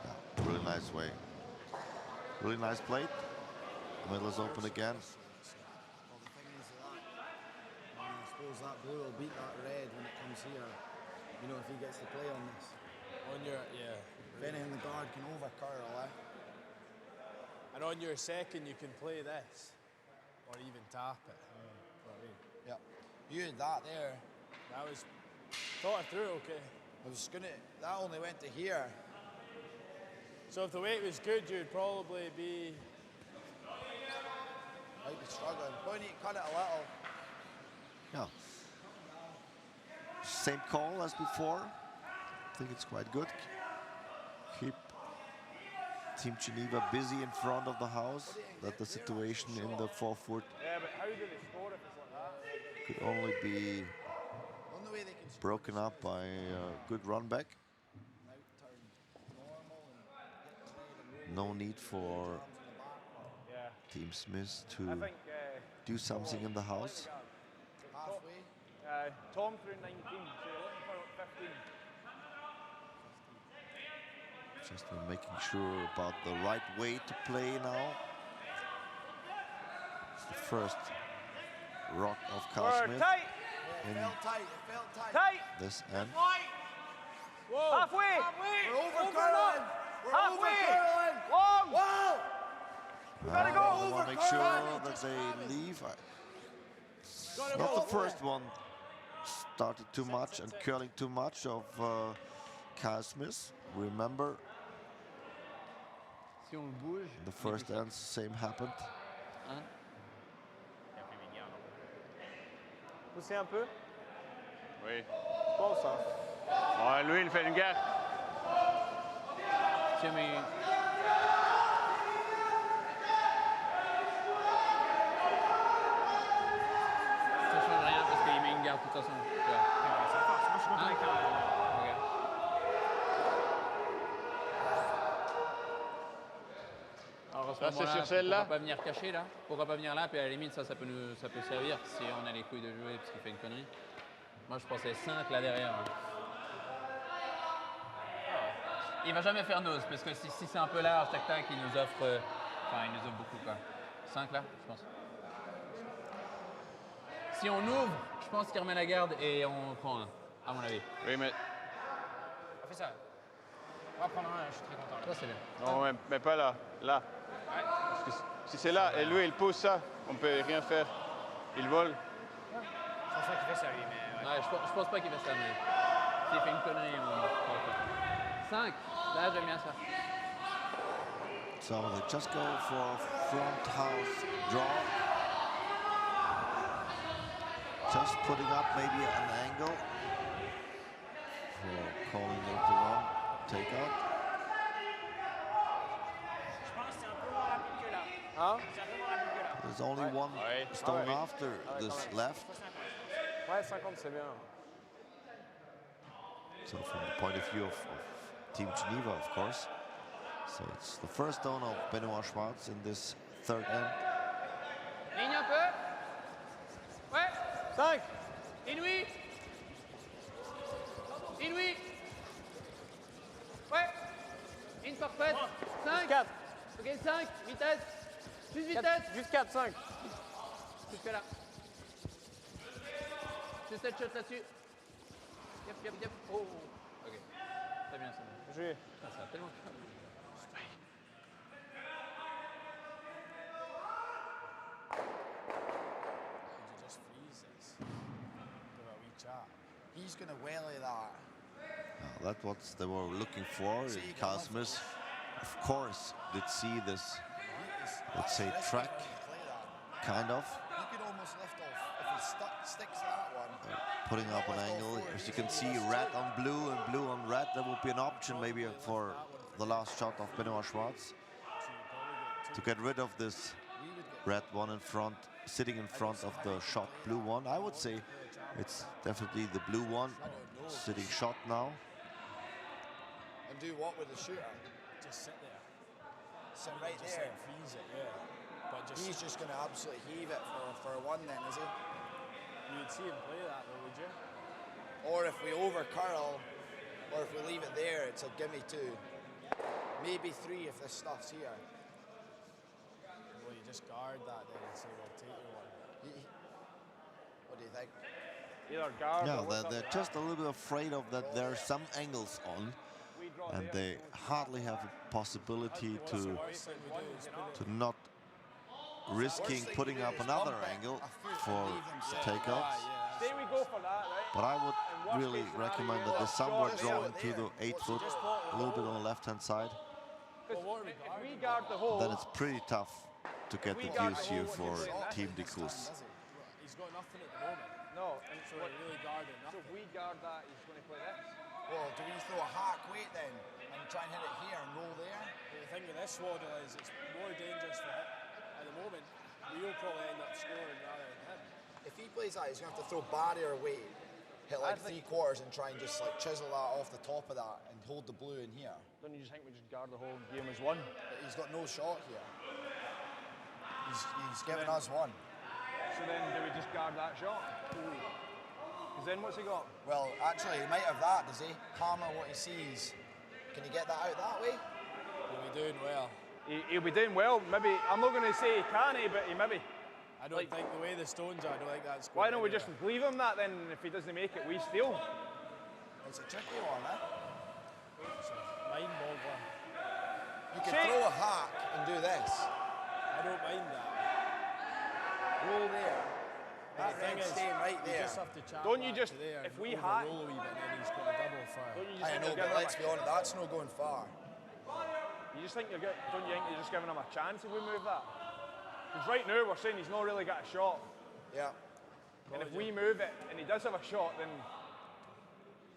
Yeah, really nice way. Really nice plate. Middle is open again. Well, the thing is that, I suppose that blue will beat that red when it comes here. You know, if he gets to play on this. On your, yeah. If anything, the guard can over curl, eh? And on your second, you can play this. Or even tap it. You know what I mean? Yep. You had that there. That was, thought it through okay. I was gonna, that only went to here. So if the weight was good, you'd probably be... Might be struggling. Probably need to cut it a little. Yeah. Same call as before. I think it's quite good. Keep Team Geneva busy in front of the house. That the situation in the 4-foot Yeah, but how do they score if it's like that? could only be Only way they can score broken up by a good run back. now turn normal and hit the No need for arms in the back. Yeah. Team Smith to I think do something in the house. Halfway. Tom threw 19, so you're looking for 15. Just making sure about the right way to play now. It's the first rock of Carl We're Smith tight, Yeah, it in felt tight. It felt tight. tight, this end. Whoa! halfway, We're over Over curling. We're over halfway, curling. long. Whoa! gotta go. I want to make sure Overcurling. that Just they have it. leave. Gotta Not go. the first one started too much and curling too much of Carl Smith. Remember, Si on le bouge. the first end, same happened. Hein? Poussez un peu. Oui. Je pense, hein. Ouais, lui, il fait une guerre. Tiens, mais. Ça change rien parce qu'il met une garde de toute façon. Tu vois. Ça force. Moi, je suis content avec Regarde. Alors à ce Ça, c'est moment-là, sur celle-là. pourquoi pas venir cacher là? Pourquoi pas venir là? Puis à la limite, ça peut servir si on a les couilles de jouer parce qu'il fait une connerie. Moi, je pensais 5 là derrière. Hein. Il va jamais faire nose parce que si c'est un peu large, tac, il nous offre. Enfin, il nous offre beaucoup quoi. 5 là, je pense. Si on ouvre, je pense qu'il remet la garde et on prend un, à mon avis. Oui, mais On fait ça. On va prendre un, je suis très content. Là. Ça, c'est bien. non, mais pas là. Là. Ouais. Parce que si c'est là et lui, il pousse ça, on peut rien faire. Il vole. Je pense pas qu'il fait ça, lui, mais... Ouais. Ouais, je pense pas qu'il fait ça, mais s'il fait une connerie, on prend pas. 5, là j'aime bien ça. So they just go for front house draw. Just putting up maybe an angle for calling later on takeout. Je pense que c'est un peu moins rapide que là. Hein? C'est un peu moins rapide que là. There's only one Ouais. stone ouais. after this quand même. left. Ouais, 50, c'est bien. So from the point of view of Team Geneva, of course. So it's the first stone of Benoit Schwartz in this third end. Ligne un peu. Ouais. 5. Inouï. Inouï. Ouais. Une parfaite. 5. 4. Ok, 5. Vitesse. Plus vitesse. Juste 4, 5. Jusque là. Juste cette shot là-dessus. Yep. Oh. Ok. Très bien, c'est bien. Joué. Putain, ça a tellement calme. Could you just freeze this? Do a wee chat. He's going to whelly that. That's what they were looking for. Carl Smith, of course, did see this, let's say, track, kind of. He could almost lift off if he sticks that one. Putting up an angle. As you can see, red on blue and blue on red. That would be an option maybe for the last shot of Benoit Schwartz. To get rid of this red one in front, sitting in front of the shot blue one. I would say it's definitely the blue one sitting shot now. And do what with the shooter? Just sit there. Sit right Just there. like freeze it, yeah. But just... He's just going to absolutely heave it for one then, is he? You'd see him play that though, would you? Or if we over curl, or if we leave it there, it's a gimme two. Maybe 3 if this stuff's here. Well, you just guard that then and say, we'll take you one. What do you think? Either guard Yeah, or what's up they're with just that. a little bit afraid of that there are some angles on, We draw and there, they so it's hardly have a possibility What's the to worst thing we do is put it not risking Worst thing putting you do up is another bump it angle a foot for and leave them sit. takeouts. Say we go for that, right? But I In would worst really case scenario, recommend you that they have somewhat short draw there. into the 8 foot, a little bit on the left-hand side. Because if we guard the hole, Then it's pretty tough to get the we guard deuce the here hole, for what do you Team de Cruz. He's got nothing at the moment. no. And So we're really guarding so nothing. if we guard that, he's going to play this. Well, do we throw a hack weight then and try and hit it here and roll there? But the thing with this swaddle is it's more dangerous for him. At the moment, we'll probably end up scoring rather than him. If he plays that, he's going to have to throw barrier weight, hit like I think- 3/4 and try and just like chisel that off the top of that and hold the blue in here. Don't you just think we just guard the hole and game as one? But he's got no shot here. He's giving us one. So then do we just guard that shot? Because then what's he got? Well, actually, he might have that, does he? Hammer what he sees. Can he get that out that way? We'll be doing well. He'll be doing well. Maybe I'm not going to say he can't, but he maybe. I don't think the way the stones are, I don't think that's going Why don't we just anywhere. leave him that then? If he doesn't make it, we steal. It's a tricky one, eh? It's a mind boggler. You could Shane. throw a hack and do this. I don't mind that. Roll there. That The thing red's is, staying right you there. just have to chap Don't you that just- to there if and we hack- overroll a wee bit, and then he's got a double for. Don't you just I think know, you're but giving let's him be honest, that's no going far. You just think don't you think you're just giving him a chance if we move that? Because right now we're saying he's not really got a shot. Yeah. And if we move it and he does have a shot, then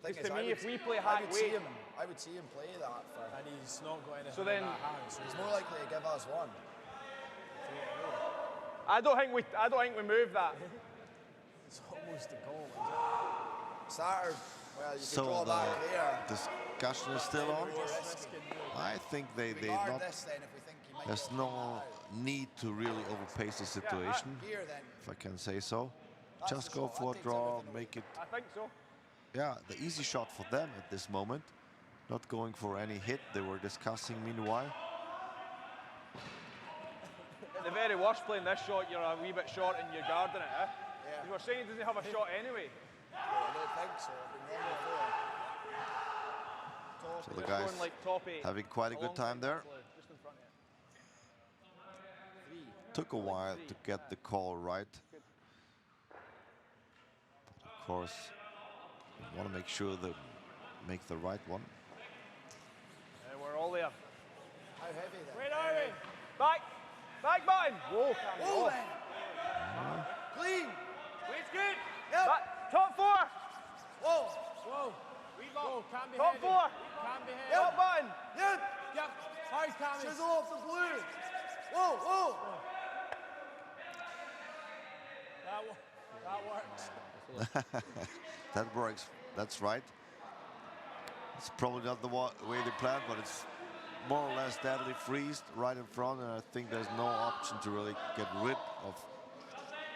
Thing Because is, to I me, would- if we play I hack would see weight- him. I would see him play that for. And he's not got anything So then- in that hand, so He's more likely to give us one. I don't think we move that. it's almost a goal. Isn't Saturn, well, you So can draw back there. the discussion is still on. More it? risky. I think they We guard not. this then if we think he might There's get no out. need to really overpace the situation, Here then. if I can say so. That's Just the go shot. That for a takes draw, everything away. make it, I think so. yeah, the easy shot for them at this moment. Not going for any hit, they were discussing meanwhile. At the very worst, playing this shot, you're a wee bit short and you're guarding it, eh? Yeah. You were saying he doesn't have a shot anyway. I don't think so. I've been wrong before. So the Just guys going like top eight. having quite a good time there. Just in front of you. Took a while to get the call right. But of course, you want to make sure they make the right one. We're all there. How heavy then? Where are we? Back! Back button! Whoa, can't be Whoa off. then! Clean! Wait's good! Yep. Back, top four! Whoa! Whoa! Whoa, can't be Top headed. four! Can't be headed. Top button! Yep! Yep. Hard Cammy. Chisel off the blue! Whoa, whoa! That works. That works, that's right. It's probably not the way they planned, but it's more or less deadly freezed right in front, and I think there's no option to really get rid of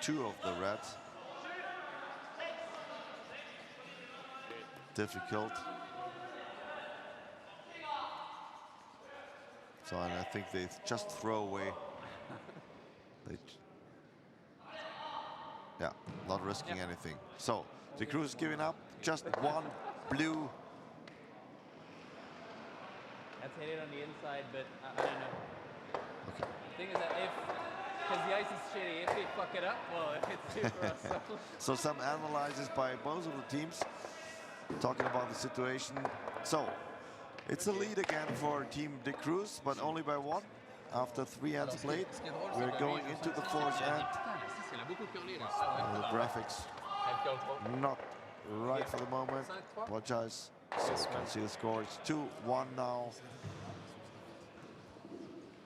two of the reds. Difficult. So, and I think they just throw away. Yeah, not risking anything. So, the Cruz is giving up just one blue. That's hit it on the inside, but I don't know. Okay. The thing is that because the ice is shitty, if they fuck it up, well, it's too for us. So some analysis by both of the teams talking about the situation. So it's a lead again for Team de Cruz, but only by one. After 3 ends played, we're going into the fourth end. The graphics not right for the moment. Apologize. So you can see the score. It's 2-1 now.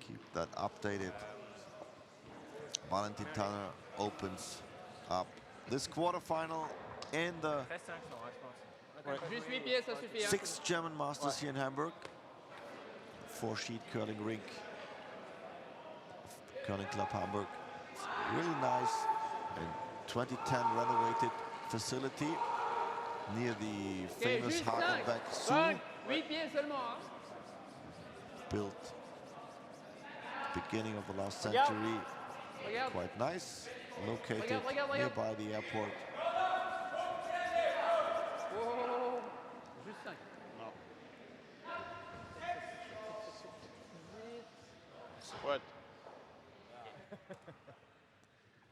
Keep that updated. Valentin Tanner opens up this quarterfinal in the Juste 8 pieds, ça suffit. 6th German Masters here in Hamburg. 4-sheet curling rink. Curling Club Hamburg. It's really nice and 2010 renovated facility near the famous Hagenbeck Zoo. 8 pieds seulement. Hein? built beginning of the last century. Regarde. Quite nice, located Regarde, regarde, regarde. nearby the airport. Oh, juste 5. Non. What?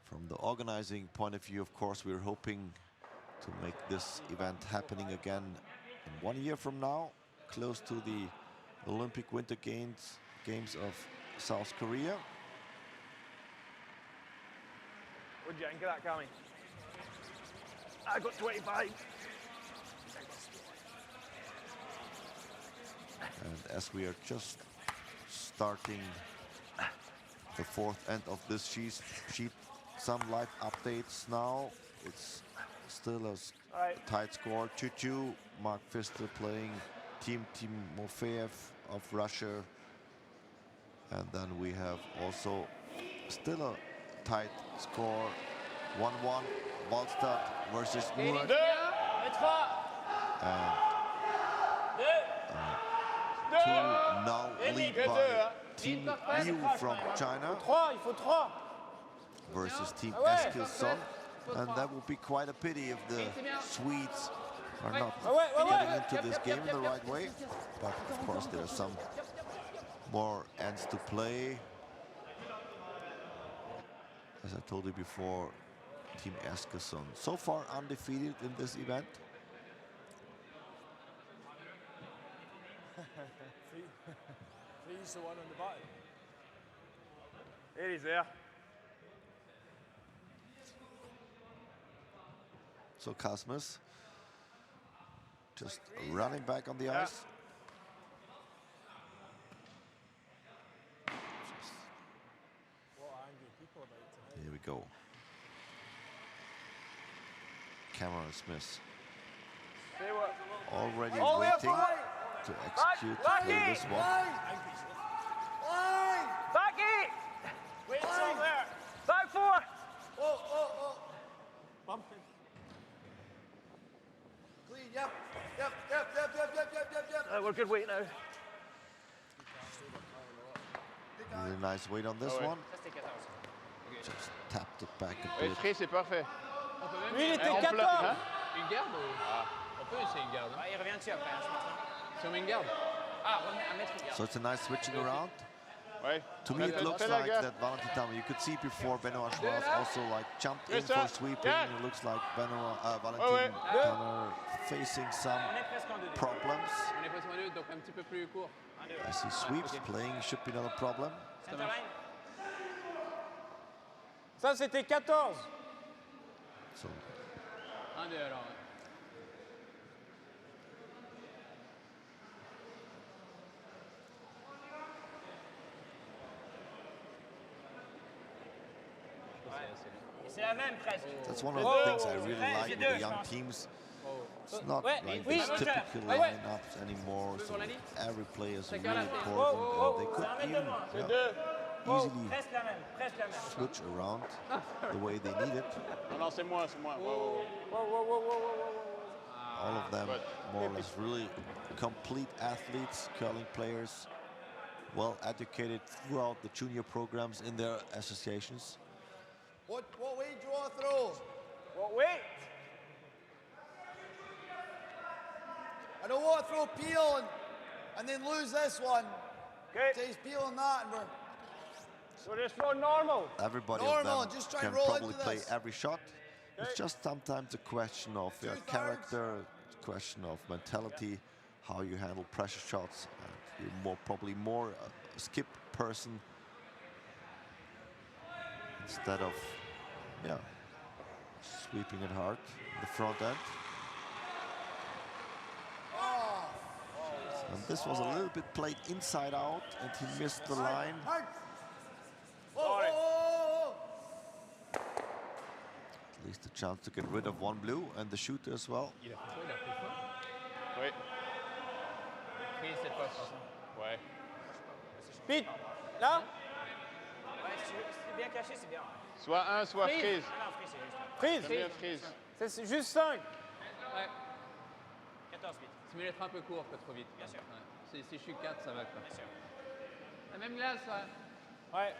From the organizing point of view, of course, we're hoping to make this event happening again in 1 year from now, close to the Olympic Winter Games of South Korea. What'd you think of that, Cammy? I got 25. And as we are just starting the fourth end of this sheet, some live updates now. It's still a tight score, 2-2. Mark Pfister playing Team Timofeyev of Russia. And then we have also still a tight score, 1-1, Wallstadt versus Murat. And two now lead by Team Liu from China versus Team Eskilsson. And that would be quite a pity if the Swedes are not getting into this game in the right way. But of course there are some more ends to play. As I told you before, Team Eskilsson so far undefeated in this event. He's the one on the bottom. There he's there. So Kasmus just running back on the ice. Here we go. Cameron Smith already waiting to execute to play this one. Back 8! Wait, it's on there. Back 4! Oh. Bump it. Clean, yep. We're good weight now. Really nice weight on this one. Just tapped it back a Oui, bit. Free, c'est parfait. Lui, il était On 14. hein? Une garde ou... On peut essayer une garde. Hein? Il revient dessus après. Si on met une garde. Ah, un mètre de garde. So it's a nice switching around. Ouais. To me, it looks like that Valentin Tama. You could see before Benoit Schwarz also like jumped in for sweeping. It looks like Valentin Tama facing some problems. On est presque en 2, donc un petit peu plus court. As he sweeps, playing should be not a problem. Ça, c'était 14. So 1-2 alors. C'est la même presque. that's one of the things I really like with the young teams. It's not like these typical lineups anymore. So every player is really important. They could even easily switch around the way they need it. Non, c'est moi. All of them more or less really complete athletes, curling players, well educated throughout the junior programs in their associations. What weight do you want to throw? What weight? I don't want to throw peel and then lose this one. Okay. So he's peeling that and we're... So just throw normal. Everybody Normal, of them just try can and roll probably into play this. every shot. It's just sometimes a question of character, a question of mentality, how you handle pressure shots. And you're probably more a skip person instead of sweeping it hard in the front end. And this was a little bit played inside out, and he missed the line. At least a chance to get rid of one blue and the shooter as well. Il a fait quoi? Il a pris fort? Oui. Pris cette fois, c'est ça. Ouais. Pete, là. Ouais, si c'est bien caché, c'est bien. Soit 1, soit Freeze. Ah non, free, c'est juste. Prise. J'aime bien Freeze. C'est juste 5. Ouais. 14 vite. Tu me laisses un peu court, pas trop vite. Bien sûr. Ouais. Si je suis 4, ça va quoi. Bien sûr. La même glace, ouais. Ouais.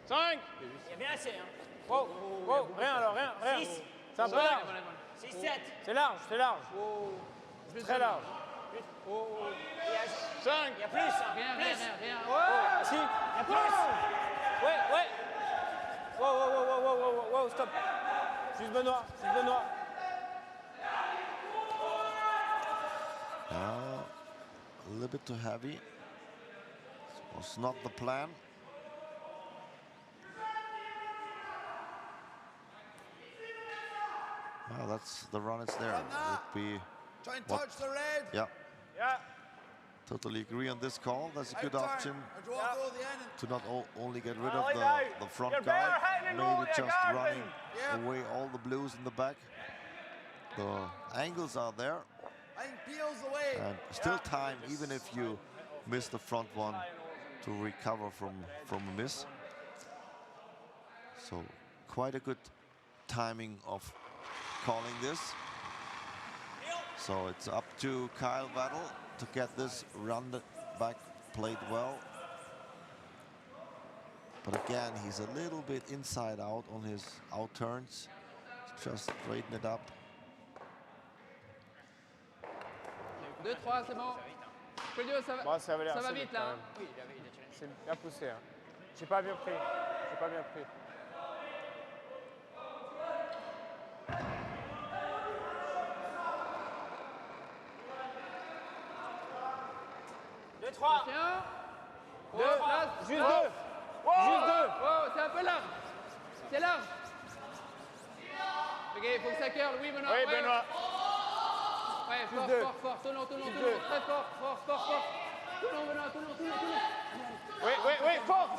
Cinq. Il y a bien assez, hein. Wow, wow, rien alors, rien. 6. C'est un peu large. 6, 7. C'est large, c'est large. C'est très large. Il y a 5. il y a plus, hein. Rien, Plus. rien, rien. Si. Il y a plus. Ouais. Wow, stop. Juste Benoît. A little bit too heavy. It was not the plan. Well, that's the run. It's there. Would be Try and what- touch the red. Yeah, Yeah. totally agree on this call. That's a good Out turn. option Or draw through the end. to not only get rid I of like that. the front You're guy, better hitting and goal, maybe you're just garden. running Yeah. away all the blues in the back. The angles are there, I think peels away. and still time, even if you miss the front one, to recover from a miss. So quite a good timing of calling this. So it's up to Kyle Vettel to get this run back played well. But again, he's a little bit inside out on his out turns. Just straighten it up. 2, 3, c'est bon. Claudio, ça va, Bon, ça va va vite, là. quand hein. même. Oui, il a tiré. C'est bien poussé. Hein. J'ai pas bien pris. Deux, trois. Tiens. Deux. Place. Juste Oh. deux. Juste deux. Oh, c'est un peu large. C'est large. Ok, il faut que ça curle. Oui, Benoît. Oui, ouais. Benoît. Ouais, fort, deux. fort. Tournons. deux. Très fort. Tournons, Benoît, tournons. Oui, fort.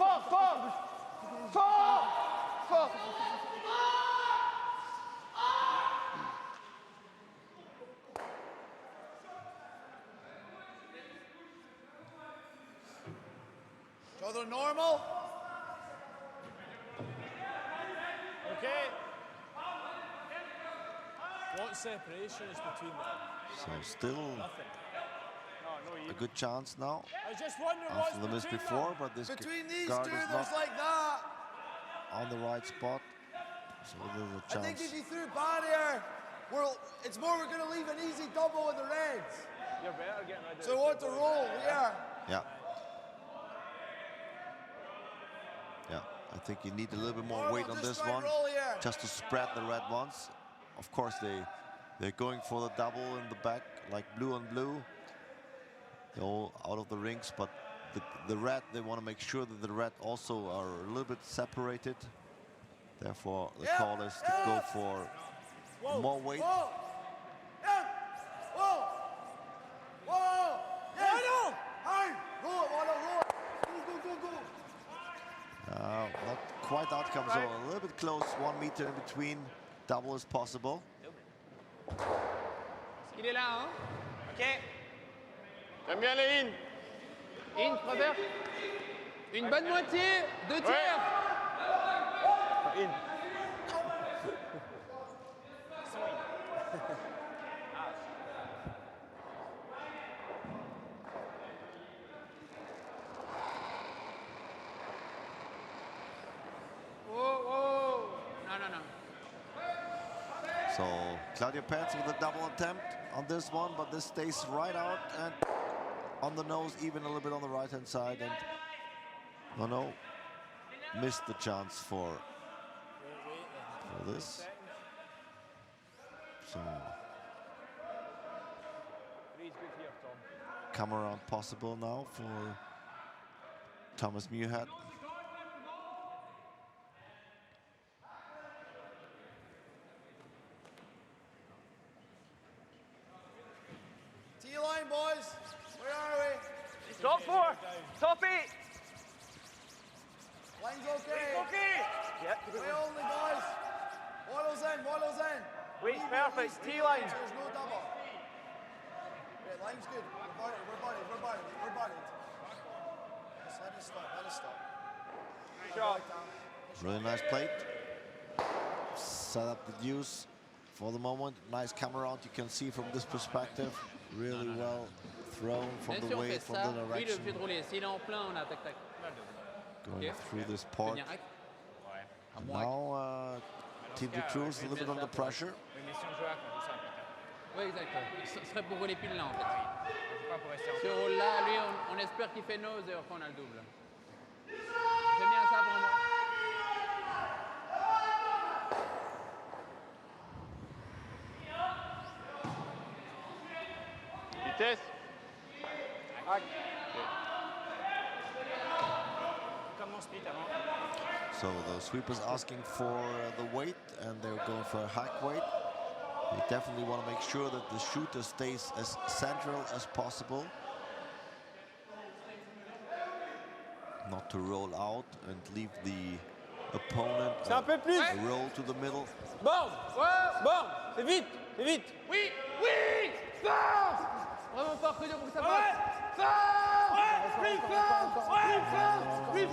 Show the normal. Okay. What separation is between them? So still Nothing. a good chance now I just wonder what's after the miss between before, them. but this Between these guard two, is there's not like that. on the right spot. So there's a I think chance. if he threw bad here, it's more we're going to leave an easy double with the reds. You're better getting rid of So what to roll here? Yeah. I think you need a little bit more weight on this one, Roll here. just to spread the red ones. Of course, they're going for the double in the back, like blue on blue. They're all out of the rings, but the red, they want to make sure that the red also are a little bit separated. Therefore, the call is to go for more weight. Whoa! Yeah! Whoa! Whoa! Yeah! Hey! Roll it, roll it! Go! Not quite outcome, so a little bit close, 1 meter in between. Double is possible. Il est là, hein. OK. J'aime bien les in. In, tu préfères une bonne moitié, 2 tiers. In. Oh. Non. So Claudio Pence with a double attempt on this one, but this stays right out and on the nose, even a little bit on the right-hand side, and no, missed the chance for this. So come around possible now for Thomas Muirhead. T-line, boys. Where are we? Top 4. Top 8. Line's okay. Yep. Way only, boys. Waddles in. Wait, perfect. T-line. So there's no double. Yeah, line's good. We're buddied. Let it stop, let it stop. Shot. Really nice plate. Set up the deuce for the moment. Nice camera out. You can see from this perspective. Really well thrown from Même the si on weight, fait from ça, the lui, il est direction. obligé de rouler. S'il est en plein, on a tac-tac. Going Ok. through this Tu peux part. venir hack. À And moins que- now Team de Cruz a little bit under pressure. Oui, mais si on joue hack, on joue ça putain. Oui, exact. Ce serait pour rouler pile là, en fait. On joue pas pour rester en Ce rôle-là, lui, on espère qu'il fait nose et après on a le double. J'aime bien ça pour moi. Vitesse. Comme mon split avant. So the sweeper's asking for the weight, and they're going for a hack weight. They definitely want to make sure that the shooter stays as central as possible. Not to roll out and leave the opponent C'est un peu plus. roll to the middle. Borne. Borne. C'est vite. C'est vite. Oui, oui, force. Vraiment fort, Cruz, pour que ça passe.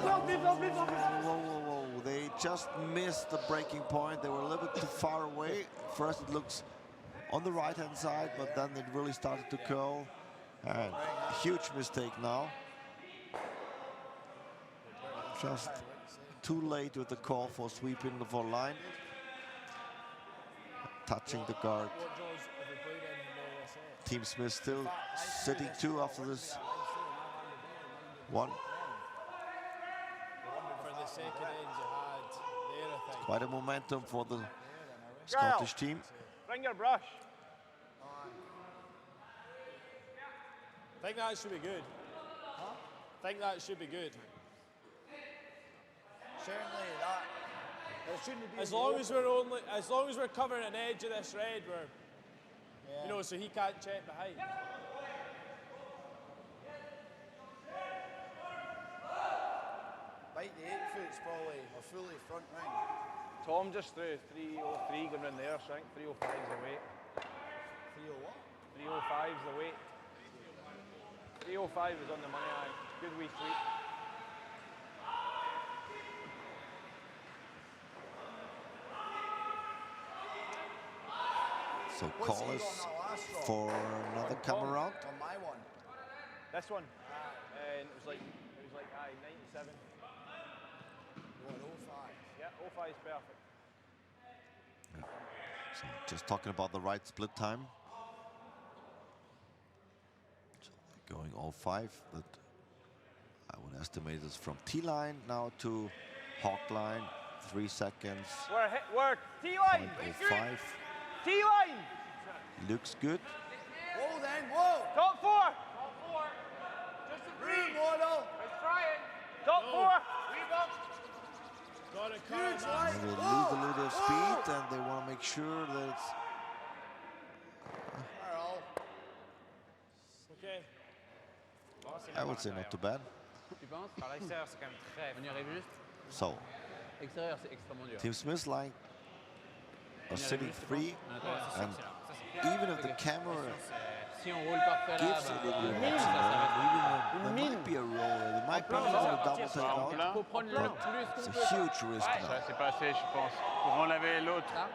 Whoa, whoa, whoa. They just missed the breaking point. They were a little bit too far away. First it looks on the right-hand side, but then it really started to curl. And huge mistake now. Just too late with the call for sweeping the full line. Touching the guard. What draws have we played in in the USA? Team Smith still sitting two after this one. For the second ends you had there, I think. Quite a momentum for the Scottish team. Bring your brush. I think that should be good. I think that should be good. Certainly that. There shouldn't be. As long as we're covering an edge of this red, we're, you know, so he can't check behind. Bite the 8 foot's probably a fully front ring. Tom just threw 303 going in there, so I think 305 is the weight. 3 what? 305 is the weight. 305 is on the money line. Good wee sweep. So What's call he is on that last shot? for another come around. On my one. This one, and it was like 97. What, 05? Yeah, 05 is perfect. So just talking about the right split time. So going 05, but I would estimate it's from T-line now to Hawk line, 3 seconds, We're T-line! 0.05. T-line! Looks good. Whoa then, whoa! Top four! Just a Green breathe. waddle! Let's try it. Top four! Rebound. Got it, Huge Carl. line! They lose a little speed, and they want to make sure that it's Carl. Okay. I would say not too bad. Tu penses? Par l'extérieur, c'est quand même très On y arrive juste. So Extérieur, c'est extrêmement dur. Team Smith's line are sitting free, À l'intérieur. and even if the camera Si on roule parfait là, gives a little bit of action, there might be a roll, there might be a double take out. il faut prendre le plus It's qu'on a peut. huge risk Ça, now. c'est pas assez, je pense. Pour enlever l'autre. Ça.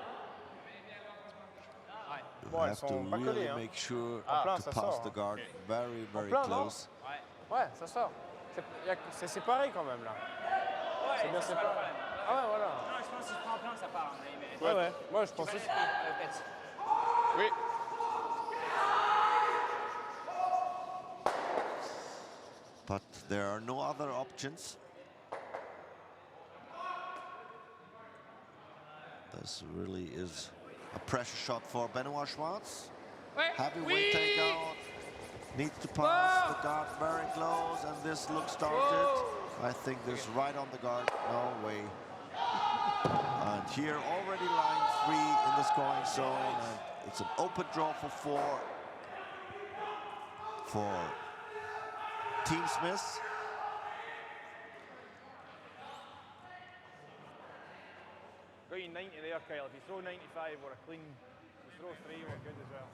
You have to really make sure to pass the guard very, very close. Ouais, ça sort. C'est séparé quand même là. C'est bien séparé. Ah ouais, voilà. Non, je pense que si je prends plein, ça part. Mais Ouais, ouais. Moi, je pense aussi. peut-être. Oui. But there are no other options. This really is a pressure shot for Benoit Schwartz. Heavyweight takeout. Needs to pass the guard very close, and this look started. I think this right on the guard. No way. And here already line 3 in the scoring zone, and it's an open draw for 4 for Team Smith. Got you 90 there, Kyle. If you throw 95, we're a clean. If you throw 3, we're good as well.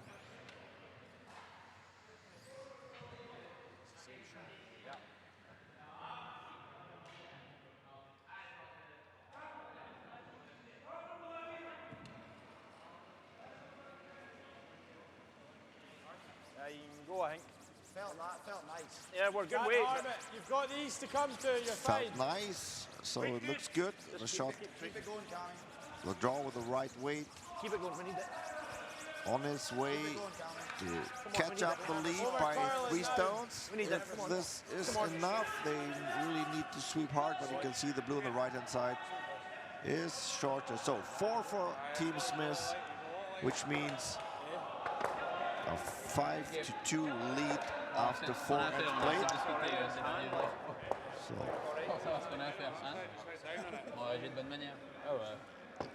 go, I think. Felt nice. Yeah, we're good Can't weight. harm it. You've got these to come to your Felt side. nice, so it looks good. The shot, Keep it going, Cammy. the draw with the right weight Keep it going, we need it. on his way Keep it going, Cammy. to catch up the lead by 3 stones. We need it. If this is enough, they really need to sweep hard, but you can see the blue on the right-hand side is shorter. So 4 for Team Smith, which means a 5-2 lead after 4 On a fait, ends on a played. discuté ces derniers jours. So Pour savoir ce qu'on a à faire, hein? On va agir de bonne manière. Ah ouais.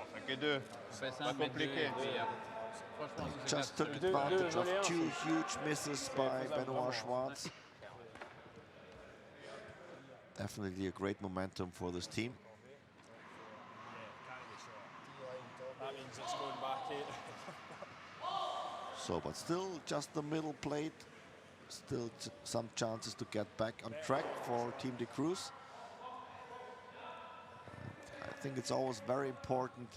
On fait que 2. On fait Pas simple, compliqué. et puis, franchement, si c'est just pas took sûr, advantage of 2 huge misses by Benoit Schwartz. Definitely a great momentum for this team. That means it's going back 8. So, but still just the middle plate. Still some chances to get back on track for Team de Cruz. I think it's always very important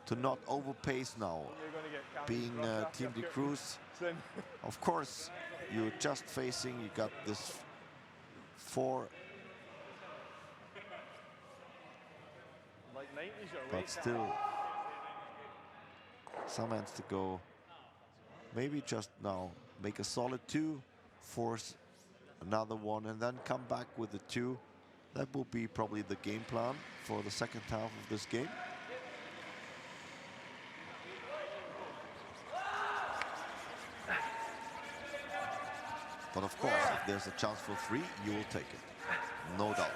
to not overpace now. You're going to get Cammy Being rush after Team de your Cruz, swim. of course, you're just facing, you got this 4, Like 90s your but weight. still some ends to go. Maybe just now make a solid 2, force another 1, and then come back with the 2. That will be probably the game plan for the second half of this game. But of course, if there's a chance for 3, you will take it. No doubt.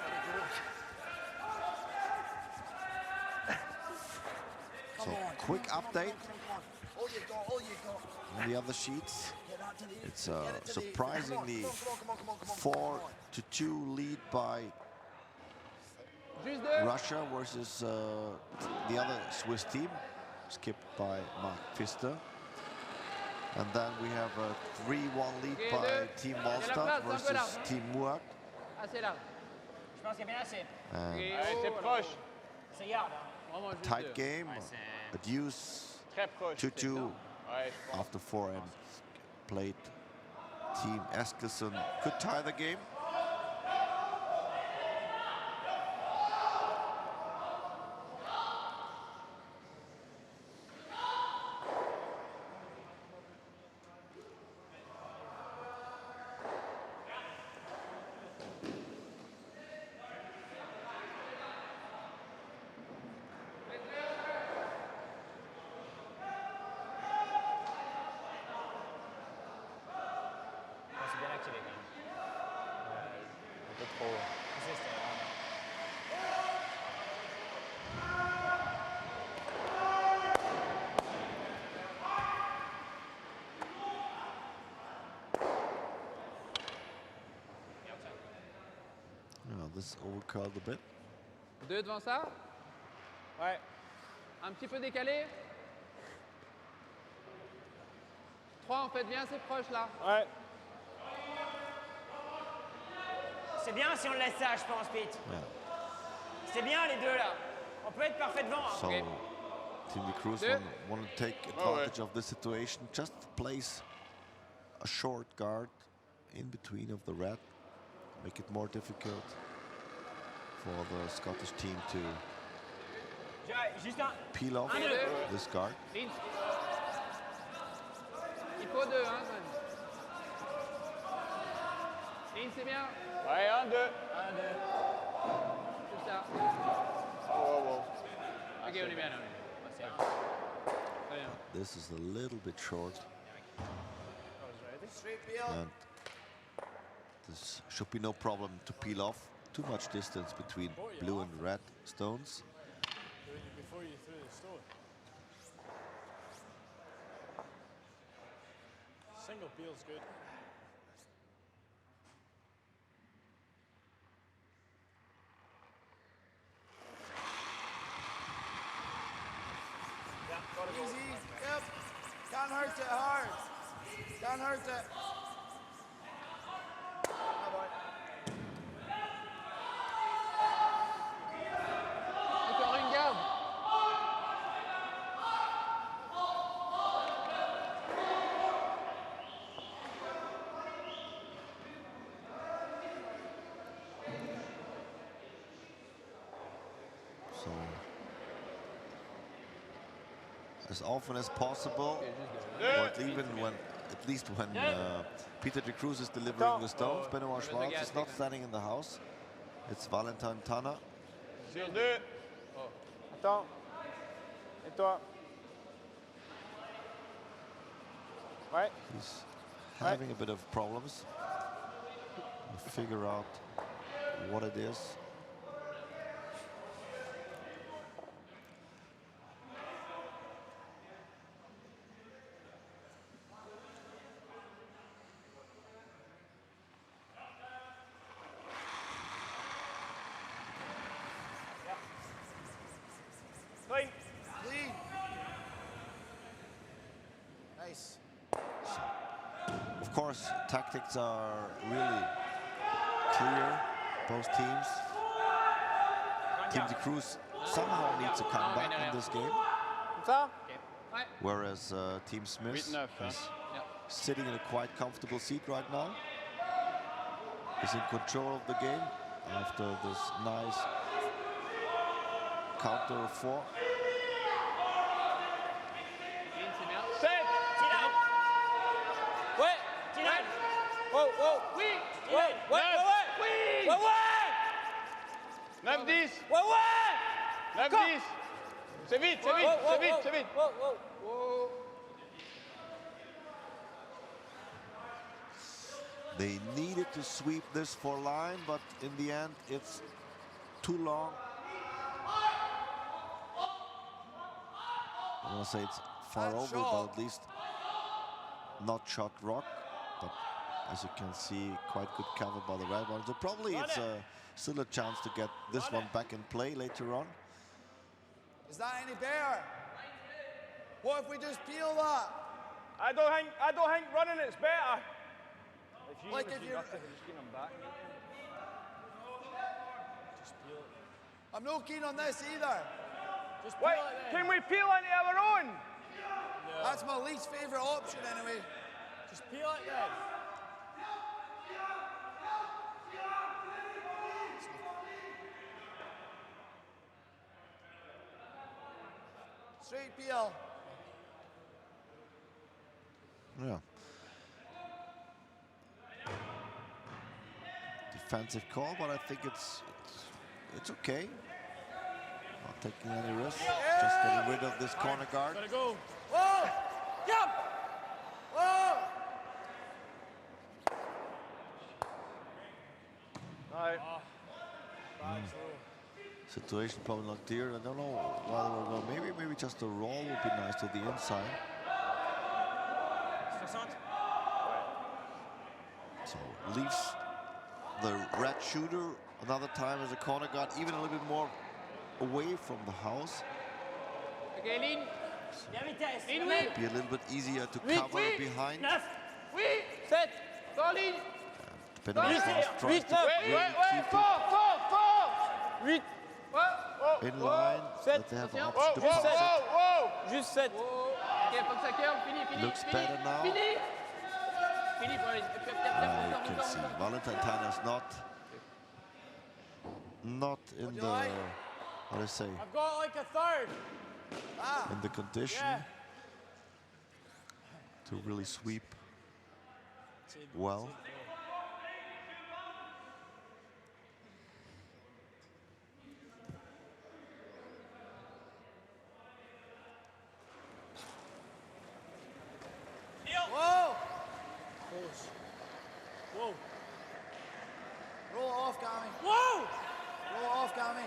So, quick update All you got, all you got. on the other sheets. Get that to the, It's get a that to the- surprisingly Come on. 4-2 lead by Juste 2. Russia versus the other Swiss team, skipped by Mark Pfister. And then we have a 3-1 lead Okay, by deux. Team Il y a la Malstad place, un peu versus large. Team Muat. Je Assez large. pense qu'il y a bien assez. And Ok, Ouais, oh, c'est alors, proche. C'est garde. Hein. Vraiment juste tight 2. game, Ouais, c'est... a deuce, Très proche. 2-2 Ouais, je pense. after 4 ends played. Team Eskilsson could tie the game. C'est bien activé quand même. Un peu trop. Tu sais, c'était vraiment... This overcurled a bit. 2 devant ça. Ouais. Un petit peu décalé. 3, on fait bien assez proche là. Ouais. C'est bien si on le laisse ça, je pense, Pete. Yeah. C'est bien les deux là. On peut être parfait devant. Hein. So Okay. Team de Cruz Deux. want to take advantage of this situation. Just place a short guard in between of the red. Make it more difficult for the Scottish team to Juste un... peel off Un, deux. this guard. Lynch. Il faut 2, hein, Sven. Lynch, c'est bien. Ouais, 1, 2. C'est ça. Oh, oh, oh. Ok, on est bien là. Très bien. This is a little bit short. And this should be no problem to peel off. Too much distance between blue and red stones. Before you threw the stone. Single peel's good. Easy. Yep. Can't hurt it hard. Can't hurt it. Oh, boy. Encore une garde. as often as possible, or at least when Peter de Cruz is delivering the stones. Benoit Schwartz is not standing in the house. It's Valentin Tanner. Sur deux. Attends. Et toi? Ouais. He's having a bit of problems to figure out what it is. Clean. Clean. Nice. Of course, tactics are really clear, both teams. Team de Cruz somehow needs a comeback in this game, Ça? whereas Team Smith 8-9, is sitting in a quite comfortable seat right now. Is in control of the game after this nice counter of 4. Set. Tina. Ouais. Tina. Oh, oh. Oui. Ouais, ouais, Oui. ouais, ouais. 9-10. Ouais, ouais. 9-10. C'est vite, c'est vite, c'est vite, c'est vite. Wow, wow, wow. They needed to sweep this for line, but in the end, it's too long. I want to say it's far over, but at least not shot rock. But as you can see, quite good cover by the red one. So probably it's still a chance to get this one back in play later on. Is that any better? What if we just peel that? I don't think running it's better. If you Like even if see you're- nothing, just get them back. I'm not keen on this either. Just Wait, peel it then. can we peel into our own? That's my least favourite option anyway. Just peel it then. Straight peel. Yeah. Defensive call, but I think it's okay. Not taking any risks. Just getting rid of this corner guard. Gotta go. Whoa! Jump. Whoa! Aye. Bad throw. Situation probably not clear. I don't know whether we're going. Maybe just a roll would be nice to the inside. 60. So leaves the red shooter another time as a corner guard, even a little bit more away from the house. Okay, ligne. Bien vitesse. Ligne, oui. Be a little bit easier to Oui, cover oui. behind. 9. Oui. 7. Encore ligne. Benoit Schwartz tries Huit, to neuf. really keep Fort. 8. it in line, Sept. that they have Attention. option to pass it. Juste 7. Oh. Ok, faut que ça curve. Fini. Looks fini, better now. Fini. Fini pour aller. You can see Valentin Tanner's not in the, how do I say, I've got like a third. in the condition Yeah. to really sweep well. Whoa! Close. Whoa. Roll it off, Gami. Whoa! Roll it off, Gami.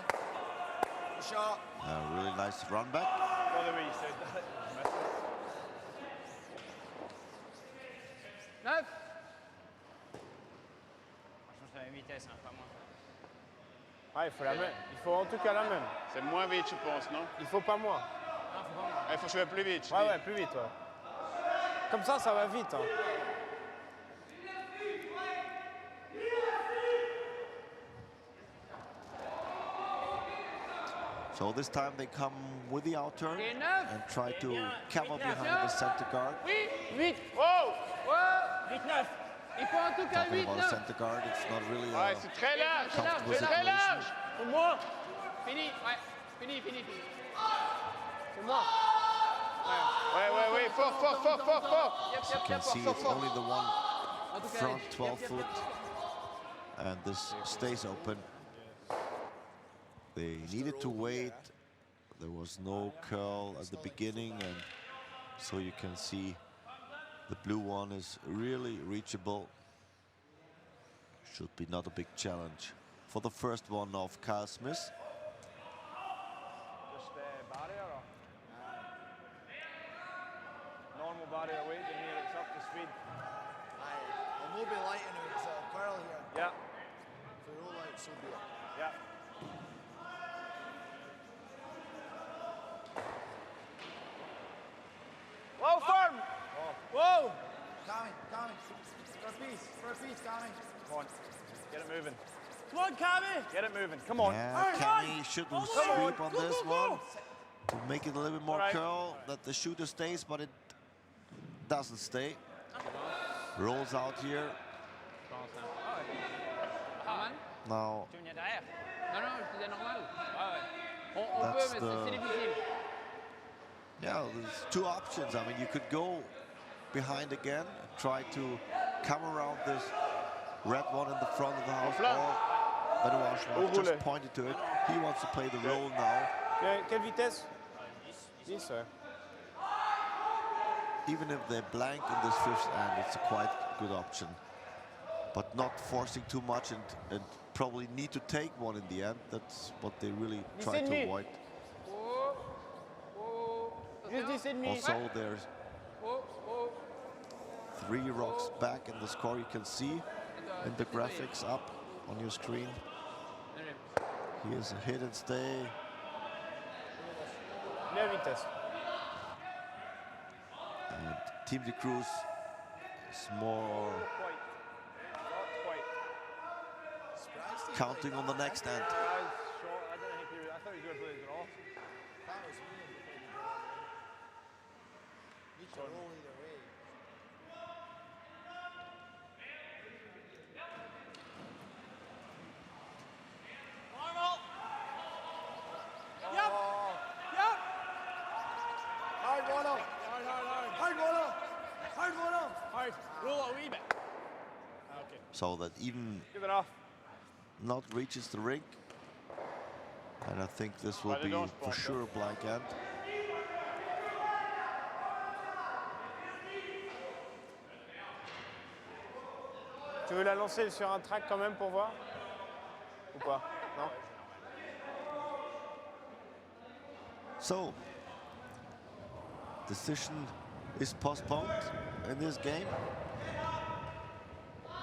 Good shot. A really nice run back. By the way you said that, you missed it. 9. Franchement, c'est la même vitesse, hein, pas moins. Ah, il faut la même. Il faut en tout cas la même. C'est moins vite, je pense, non? Il faut pas moins. Il faut jouer plus vite. je Ouais, dis. ouais, plus vite, ouais. Comme ça va vite. Hein. So this time they come with the out turn Et 9. and try to cover behind the center guard. Oui. 8. Oh! Oh. 8-9. Il faut en tout cas Talking 8, about a 9. center guard, it's not really Ouais, a c'est très large. comfortable C'est très situation. large. Pour moi. Fini. Ouais. Fini. C'est moi. Wait, four. As you can see, it's only the one front 12 foot, and this stays open. They needed to wait. There was no curl at the beginning, and so you can see the blue one is really reachable. Should be not a big challenge for the first one of Kyle Smith. Just barrier or? Normal barrier weight, and here it's up to speed. Aye, we'll be lighting it, it's a curl here. Yeah. If we roll out, so be it. Yeah. Low firm! Whoa! Tommy, first piece, Tommy. Come on, get it moving. Come on, Tommy! Get it moving, come on. Yeah, Cammy shouldn't sweep on this one to make it a little bit more curl, that the shooter stays, but it doesn't stay. Rolls out here. Now, Tu venais derrière? Non, je disais normal. On peut, That's mais the- c'est difficile. yeah, there's two options. I mean, you could go behind again, try to come around this red one in the front of the house, or Benoit just pointed to it. He wants to play the role now. Quelle vitesse? 10, sir. Even if they blank in this fifth end, it's a quite good option. But not forcing too much and probably need to take one in the end. That's what they really try to avoid. Also, there's 3 rocks back in the score. You can see in the graphics up on your screen. Here's a hit and stay. And Team de Cruz is more counting on the next end. I didn't think I thought he was going to play the draw. That was me before you go on. You can roll either way. Yep. Hard one up. Hard. Roll a wee bit. Okay. So that even Good enough. not reaches the ring. And I think this will be for sure blank end. Tu veux la lancer sur un track quand même pour voir? Ou pas? Non? So, decision is postponed in this game.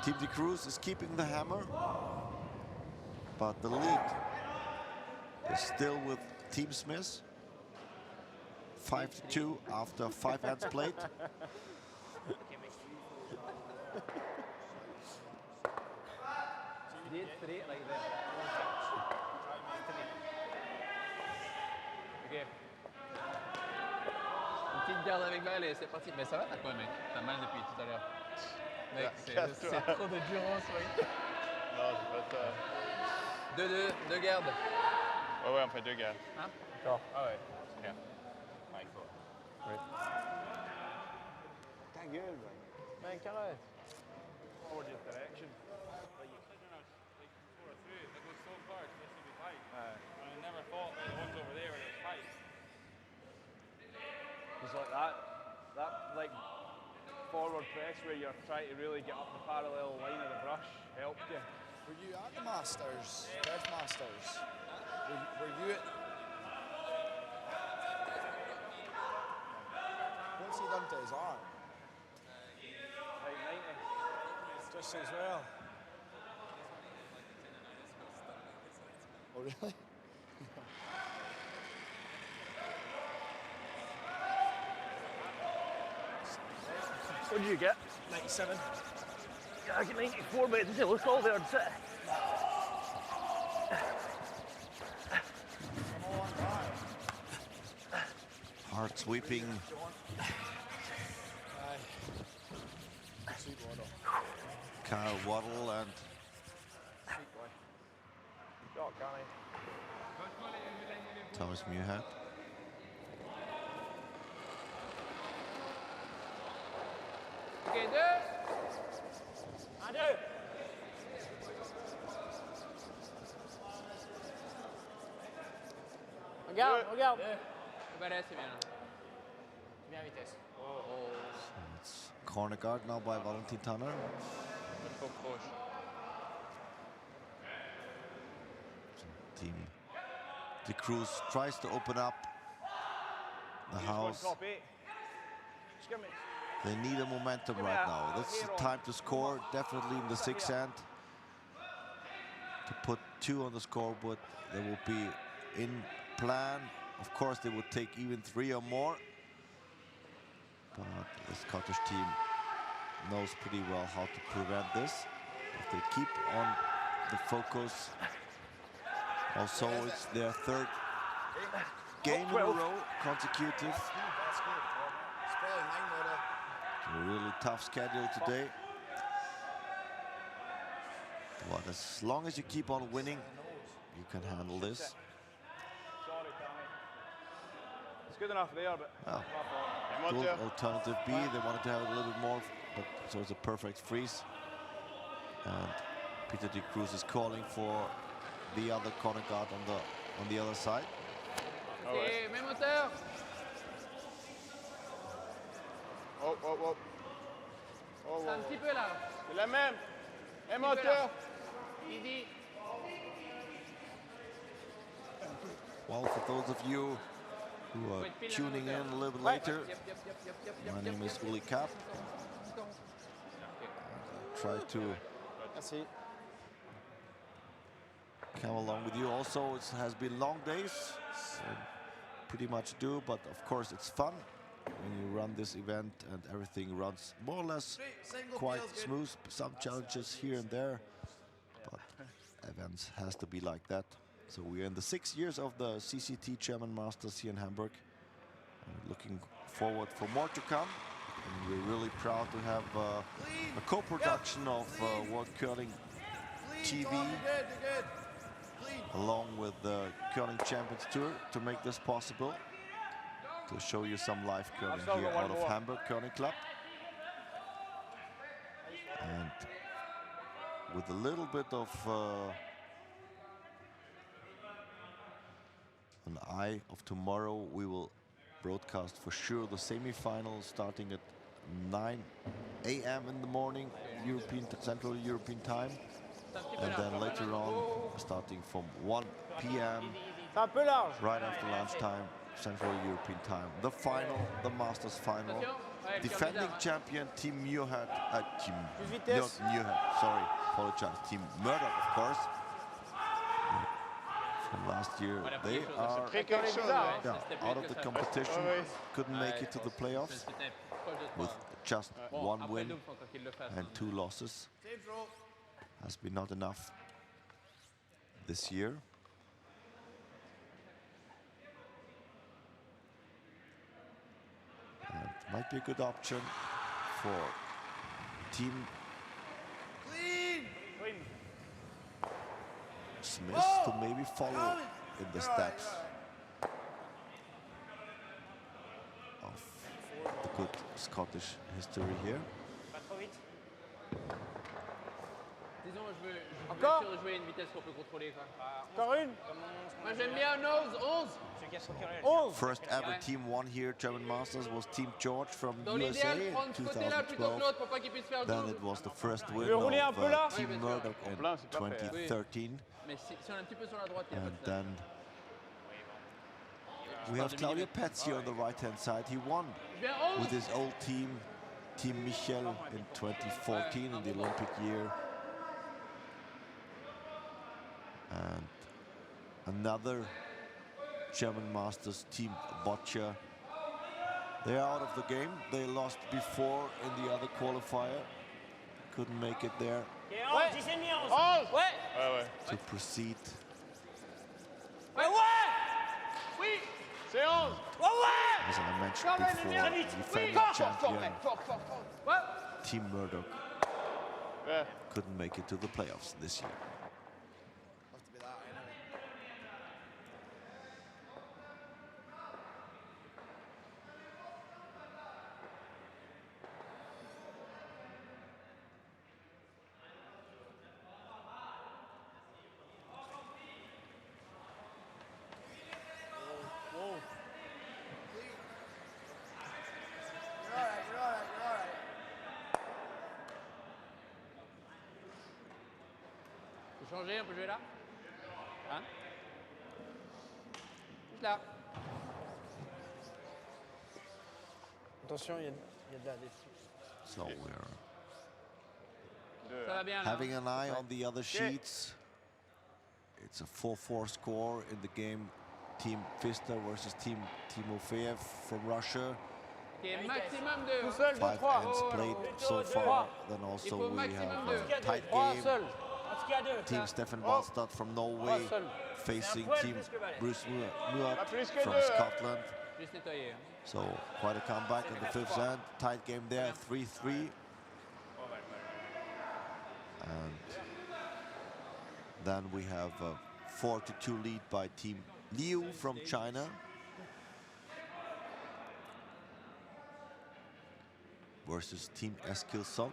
Team de Cruz is keeping the hammer, but the lead is still with Team Smith. 5-2 after 5 ends played. Ok. Une petite garde avec balle et c'est parti. Mais ça va, t'as quoi, mec? T'as mal depuis tout à l'heure. Mec, c'est trop de durance, oui. Non, c'est pas ça. 2 gardes. Ouais, on fait 2 gardes. Hein? D'accord. Ah ouais. Yeah. Great. Ta gueule, man. Carré. Forward your direction. It's like that like forward press where you're trying to really get up the parallel line of the brush helped you. Were you at the Masters, Death Masters? Were you at... What's he done to his arm? Like 90. Just as well. Oh, really? What did you get? 97. Yeah, I get 94, but it doesn't look all there. Does it? Hard sweeping. Sweet water. Kyle Waddle and Shot, Connie. Thomas Muirhead. Ok, 2. 1, 2. Regarde, regarde. Balai, c'est bien là. Bien vitesse. It's corner guard now by Valentin Tanner. Team the Cruz tries to open up the house. Top 8. Just give me. They need a momentum right now. That's the time to score, definitely in the sixth end. To put 2 on the scoreboard, they will be in plan. Of course, they would take even 3 or more. But the Scottish team knows pretty well how to prevent this. If they keep on the focus. Also, it's their 3rd game in a row, consecutive. That's good. It's probably mine, Laura. A really tough schedule today. But as long as you keep on winning, you can handle this. Sorry, Tommy. It's good enough there, but Well, good alternative B. They wanted to have it a little bit more, but so it's a perfect freeze. And Peter de Cruz is calling for the other corner guard on the other side. Ok, même hauteur. Oh, oh, oh. Oh, C'est un petit peu là. C'est la même. Même Un petit peu là. hauteur. Easy. Well, for those of you who are tuning in a little bit later, my name is Uli Kapp. Try to Merci. come along with you. Also, it has been long days, so pretty much do, but of course it's fun when you run this event and everything runs more or less quite smooth. Some challenges here and there, but events has to be like that. So we're in the 6 years of the CCT German Masters here in Hamburg. Looking forward for more to come. And we're really proud to have a co-production of World Curling TV along with the Curling Champions Tour to make this possible. To show you some live curling here out of Hamburg Curling Club. And with a little bit of an eye of tomorrow, we will broadcast for sure the semi-final starting at 9 a.m. in the morning, Central European time, and then later on starting from 1 p.m. Un peu large. right after lunchtime, Central European time. The final, the Masters final. Defending champion Team Muirhead, sorry, apologize, Team Murdoch, of course. From last year, they are out of the competition, couldn't make it to the playoffs with just 1 win and 2 losses. Has been not enough this year. And might be a good option for Team Smith to maybe follow in the steps of the good Scottish history here. Pas trop vite. Disons, je veux Encore surjouer une vitesse qu'on peut contrôler. Quoi. Encore une. Moi j'aime bien 11. Celui qui a son curler. 11. First ever team won here, German Masters, was Team George from Dans USA l'idéal, in prendre ce côté-là plutôt que 2012. l'autre pour pas qu'il puisse faire Then double. it was the first win veux rouler un of peu là Team Oui, bien sûr. Murdoch in plein, c'est parfait. 2013. Mais si on est un petit peu sur la droite, il y a pas And de ça. then we have Claudio Petz here on the right-hand side. He won Je viens with 11. his old team, Team Michel, in 2014 in the Olympic year. And another German Masters, Team Boccia. They're out of the game. They lost before in the other qualifier. Couldn't make it there Ok, 11, 10 et demi, 11. Ouais. to proceed. Ouais, ouais. Oui. C'est 11. Ouais, ouais. As I mentioned before, defending champion Ouais. Team Murdoch couldn't make it to the playoffs this year. Have to be that anyway. peut changer, on peut jouer là. Hein? Juste là. Attention, il y a de la défi. So we're Ça va bien là. having an eye on the other sheets. It's a 4-4 score in the game. Team Pfister versus Team Timofeyev from Russia. Ok, maximum 2. Tout seul, 5 2-3. ends played so far. Then also we have a tight game. Seul. En tout cas, 2. Team Stefan Wallstad from Norway Seul. facing poil Team plus que Valet. Bruce Muat plus que from deux. Scotland. Juste nettoyer. Hein. So quite a comeback in the fifth end. Tight game there, 3-3. And then we have a 4-2 lead by Team Liu from China. Versus Team Eskil Song.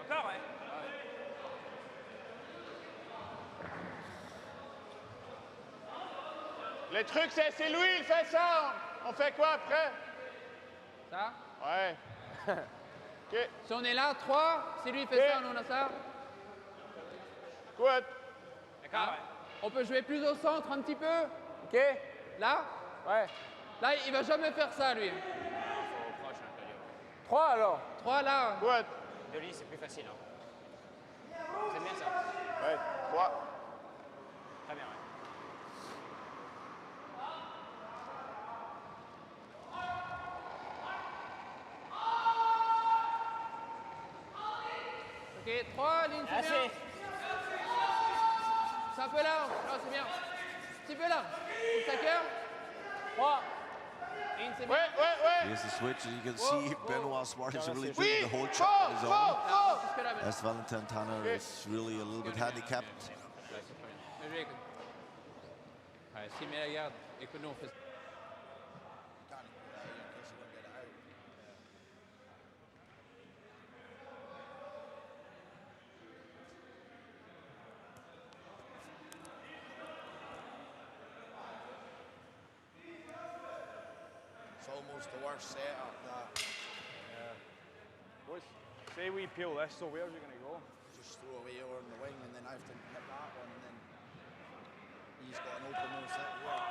Encore, ouais. Le truc, c'est lui, il fait ça. On fait quoi après? Ça? Ouais. OK. Si on est là, 3, c'est lui qui fait ça, nous on a ça. Écoute. D'accord, ouais. On peut jouer plus au centre un petit peu. Ok. Là? Ouais. Là, il va jamais faire ça, lui. 3 alors. 3 là. Écoute. De lui, c'est plus facile. Hein. C'est bien ça. Ouais. 3. Très bien, ouais. Ok, 3, ligne, c'est bien. Assez. C'est un peu là. Non, c'est bien. Un petit peu là. Au stacker. 3. Ligne, c'est bien. Ouais. Here's the switch, and you can see Benoit Smart is really Oui. doing the whole job on his own. Ah, jusque là, As Valentin Tanner is really a little bit handicapped. Bien joué, écoute. Ouais, s'il met la garde et que nous on fait ça. It's almost the worst setup that Boys, say we peel this, so where's it going to go? just throw away over in the wing and then I have to hit that one and then he's got an open nose set here.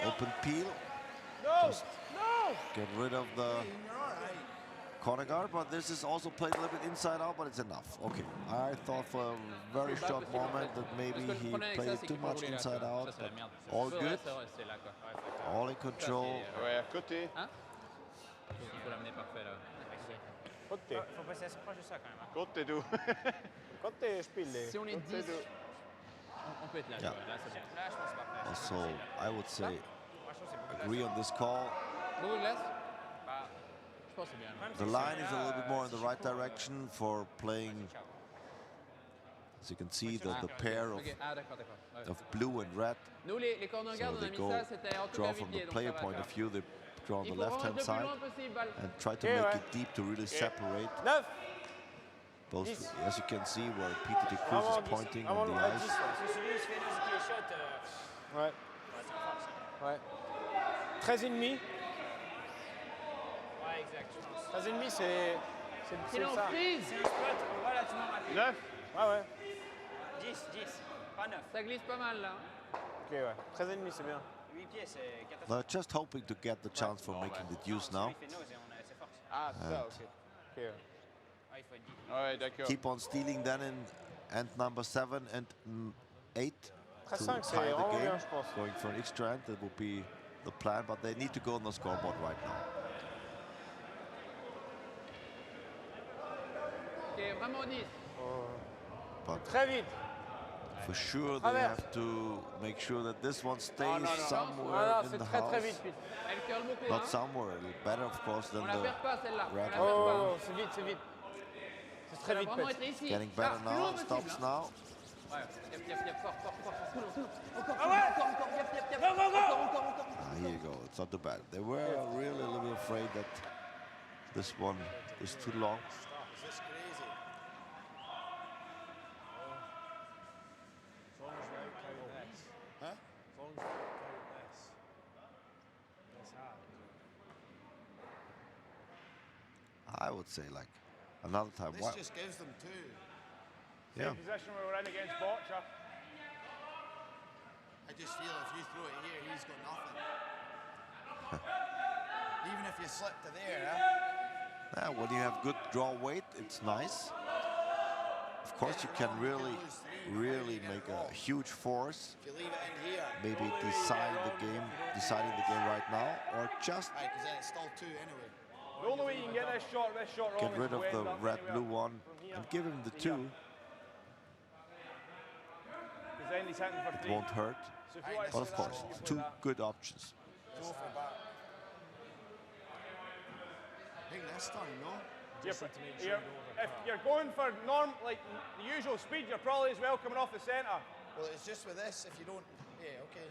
Open peel, No! Just- No! get rid of the You're all right. corner guard, but this is also played a little bit inside out, but it's enough. Okay, I thought for a very short moment that maybe Parce que le he problème avec played ça, it c'est too qu'il faut much rouler là, inside tu vois. out, Ça, c'est la but merde. all Faudrait good, rester là, quoi. all in control. Ouais, côté. Hein? Il faut l'amener parfait là. Côté. Faut passer assez proche de ça quand même. Hein. Côté du. Côté spille. Si on est 10, on peut être là. tu Yeah. vois. Là, c'est bien. Là, je pense pas parfait. Also, I would say Moi, je trouve que c'est beaucoup agree on this call. Beaucoup de glace? Bah, Je pense que c'est bien. là. The line is a little bit more in the right direction for playing. As you can see, the pair Ok, ah d'accord, d'accord. Ouais. of blue and red. Nous, les corner So guards, on a they mis go ça, c'était en tout draw cas from 8 pieds, the donc player ça va, point tu of vois. view. They draw on Il the faut left rentrer hand le plus side loin possible, balle. and try to Okay, make ouais. it deep to really separate. 9. Both, Dix. as you can see, where Peter de Cruz Vraiment is 10. pointing Vraiment on the à ice. 10. Parce que celui qui se fait nos qui les shot, Ouais. ouais, c'est en force. Ouais. 13,5. Ouais, exact, je pense. 13,5 c'est Sinon, ça. freeze. C'est un spot relativement rapide. 9. Ouais, ouais. 10, pas 9. Ça glisse pas mal là. Ok, ouais. 13,5 c'est bien. 8 pieds, c'est catastrophique. They're just hoping to get the chance for making the deuce now. Il fait nose et on a ses forces. Ah, c'est ça, ok. Ok, ouais. Ouais, il faut être deep. Ouais, d'accord. Keep on stealing then in end number 7 and 8 to 13,5 c'est tie the vraiment bien, game. je pense. Going for an extra end, that would be the plan, but they need to go on the scoreboard right now. Ok, vraiment 10. But Très vite. for sure, they Traverse. have to make sure that this one stays non, non. somewhere Non, in c'est the très très house. vite, Pete. Elle curle beaucoup. Not Hein. somewhere, better of course than On la the perd pas celle-là. On la red perd one. pas. Oh, c'est vite, c'est vite. Très vite, vraiment Pet. être ici. Getting better Plus loin now, possible, stops hein. now. Ouais, yep, fort, tout long. Encore, Ah ouais. encore, yep. Go, go, go. Encore. Here you go, it's not too bad. They were really a little bit afraid that this one is too long. Is this crazy? As long as we're out counting this. Huh? As long as we're out counting this. This hard. I would say like another time. This just gives them two. Yeah. Same position we were in against Botcher. I just feel if you throw it here, he's got nothing. Even if you slip to there, Yeah, when you have good draw weight, it's nice. Of course, you can really make a huge force. if you leave it in here, Maybe deciding the game right now, or just right, because then it's still two anyway. The only way you can get this shot wrong get is rid to of end the up red-blue anywhere one from here. and give him the to two. here. 'Cause then he's hitting for It three. won't hurt. So if you want to But see of that, course, you play two that. good options. Go for back. I think this time, no? If you're going for like the usual speed, you're probably as well coming off the centre. Well, it's just with this, if you don't... Yeah, okay.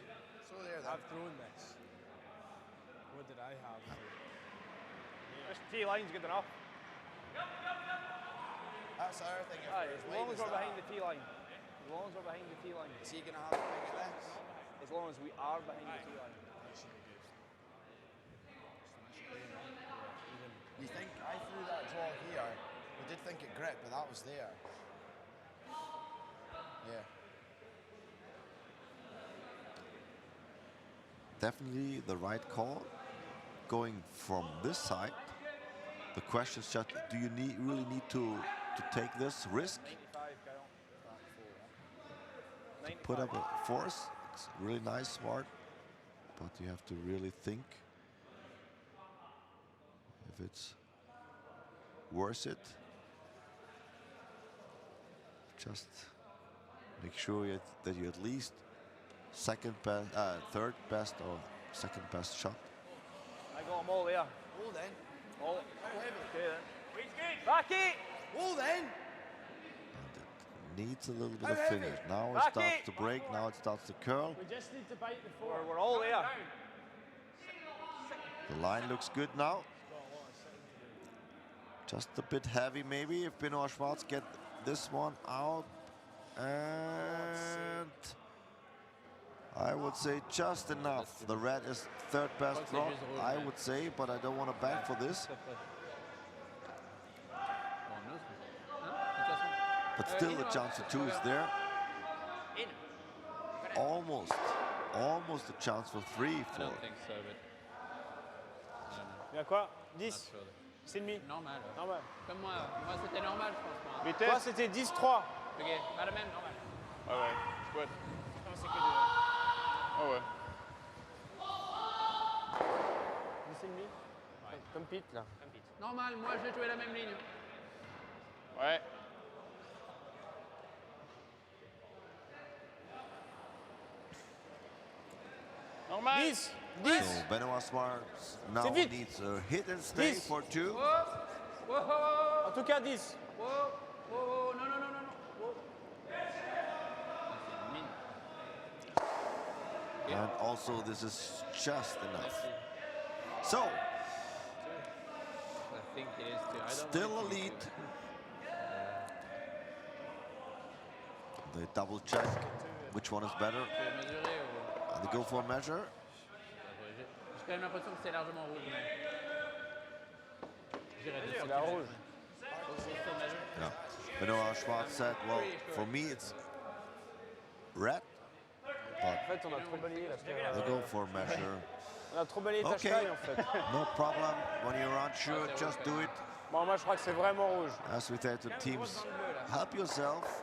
So there then. I've thrown this. What did I have? This T line's good enough. That's the other thing. If Aye, you're as as long wide as as we're that, behind the T line. As long as we're behind the T line. is he going to have a thing at this? As long as we are behind the T line. That should be good. You think I threw that draw here? We did think it gripped, but that was there. Yeah. Definitely the right call. Going from this side, the question is just: do you really need to take this risk? 95, Kyle. To put up a force? It's really nice, smart, but you have to really think if it's worth it. Just make sure that you at least third best or second best shot. I got them all there. Oh then. All. How heavy? Okay then. Back it! Oh then. It needs a little bit of How heavy? finish. Now it Back starts it! to break. Now it starts to curl. We just need to bite the four. We're all there. The line looks good now. Just a bit heavy maybe if Benoit Schwarz get this one out. And I would say just enough. The red is third best draw, I would say, but I don't want to bank for this. But still the chance to two is there. Almost a chance for three I for don't think so, but Il y a quoi? not 10? sure. C'est demi. Normal. Normal. Comme moi c'était normal, je pense. Moi. Toi, c'était 10-3. Ok, pas le même, normal. Ouais, ouais. Chouette. Comme c'est que deux. Ah ouais. 10,5. Comme Pete, là. Normal, moi j'ai joué la même ligne. Ouais. Normal. 10. So Benoit Schwarz now C'est vite. needs a hit and stay 10. for two. En tout cas, 10. Non. And also this is just enough. So I think it is too. I don't still a want it to be lead. too. They double check which one is better. Tu veux mesurer ou... And they go for a measure. J'ai quand même l'impression que c'est largement rouge. J'irais de C'est la rouge. Yeah. Benoit Schwarz said, well, for me it's red, En fait, on a trop balayé la frère. they go for a measure. On a trop balayé ta Okay. taille, en fait. No problem. When you're unsure, just do it. Bon, moi, je crois que c'est vraiment rouge. As we say to teams, help yourself.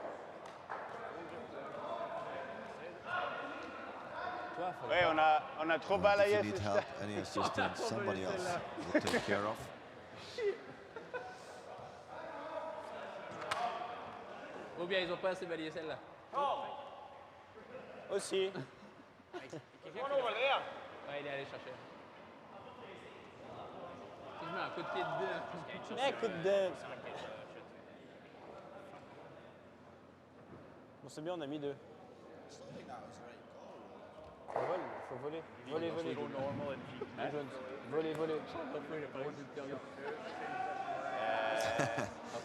Ouais, on a trop If balayé you need ce help, any assistance, somebody else will take care of. Ou bien ils ont pas assez balayé celle-là. Aussi. Ouais, il est allé chercher. Si je mets un coup de pied dedans. Eh, coup de dent. Bon, c'est bien, on a mis 2. Faut voler. Voler. Voler.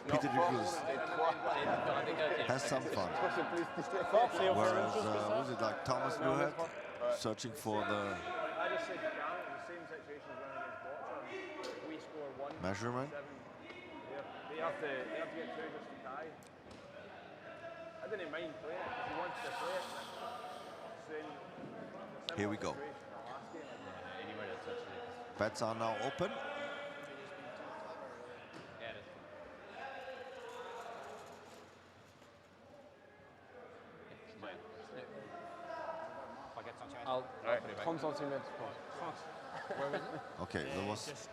Peter de Cruz has some fun. Whereas, was it like Thomas Newhead searching for the I just said to Cam, the same situation as running against Boxer. If we score 1, measurement? 7, they have to get 2 just to tie. I didn't mind playing it because he wants to play it. Here we go. Bets are now open. I'll 30 cm. Okay, that was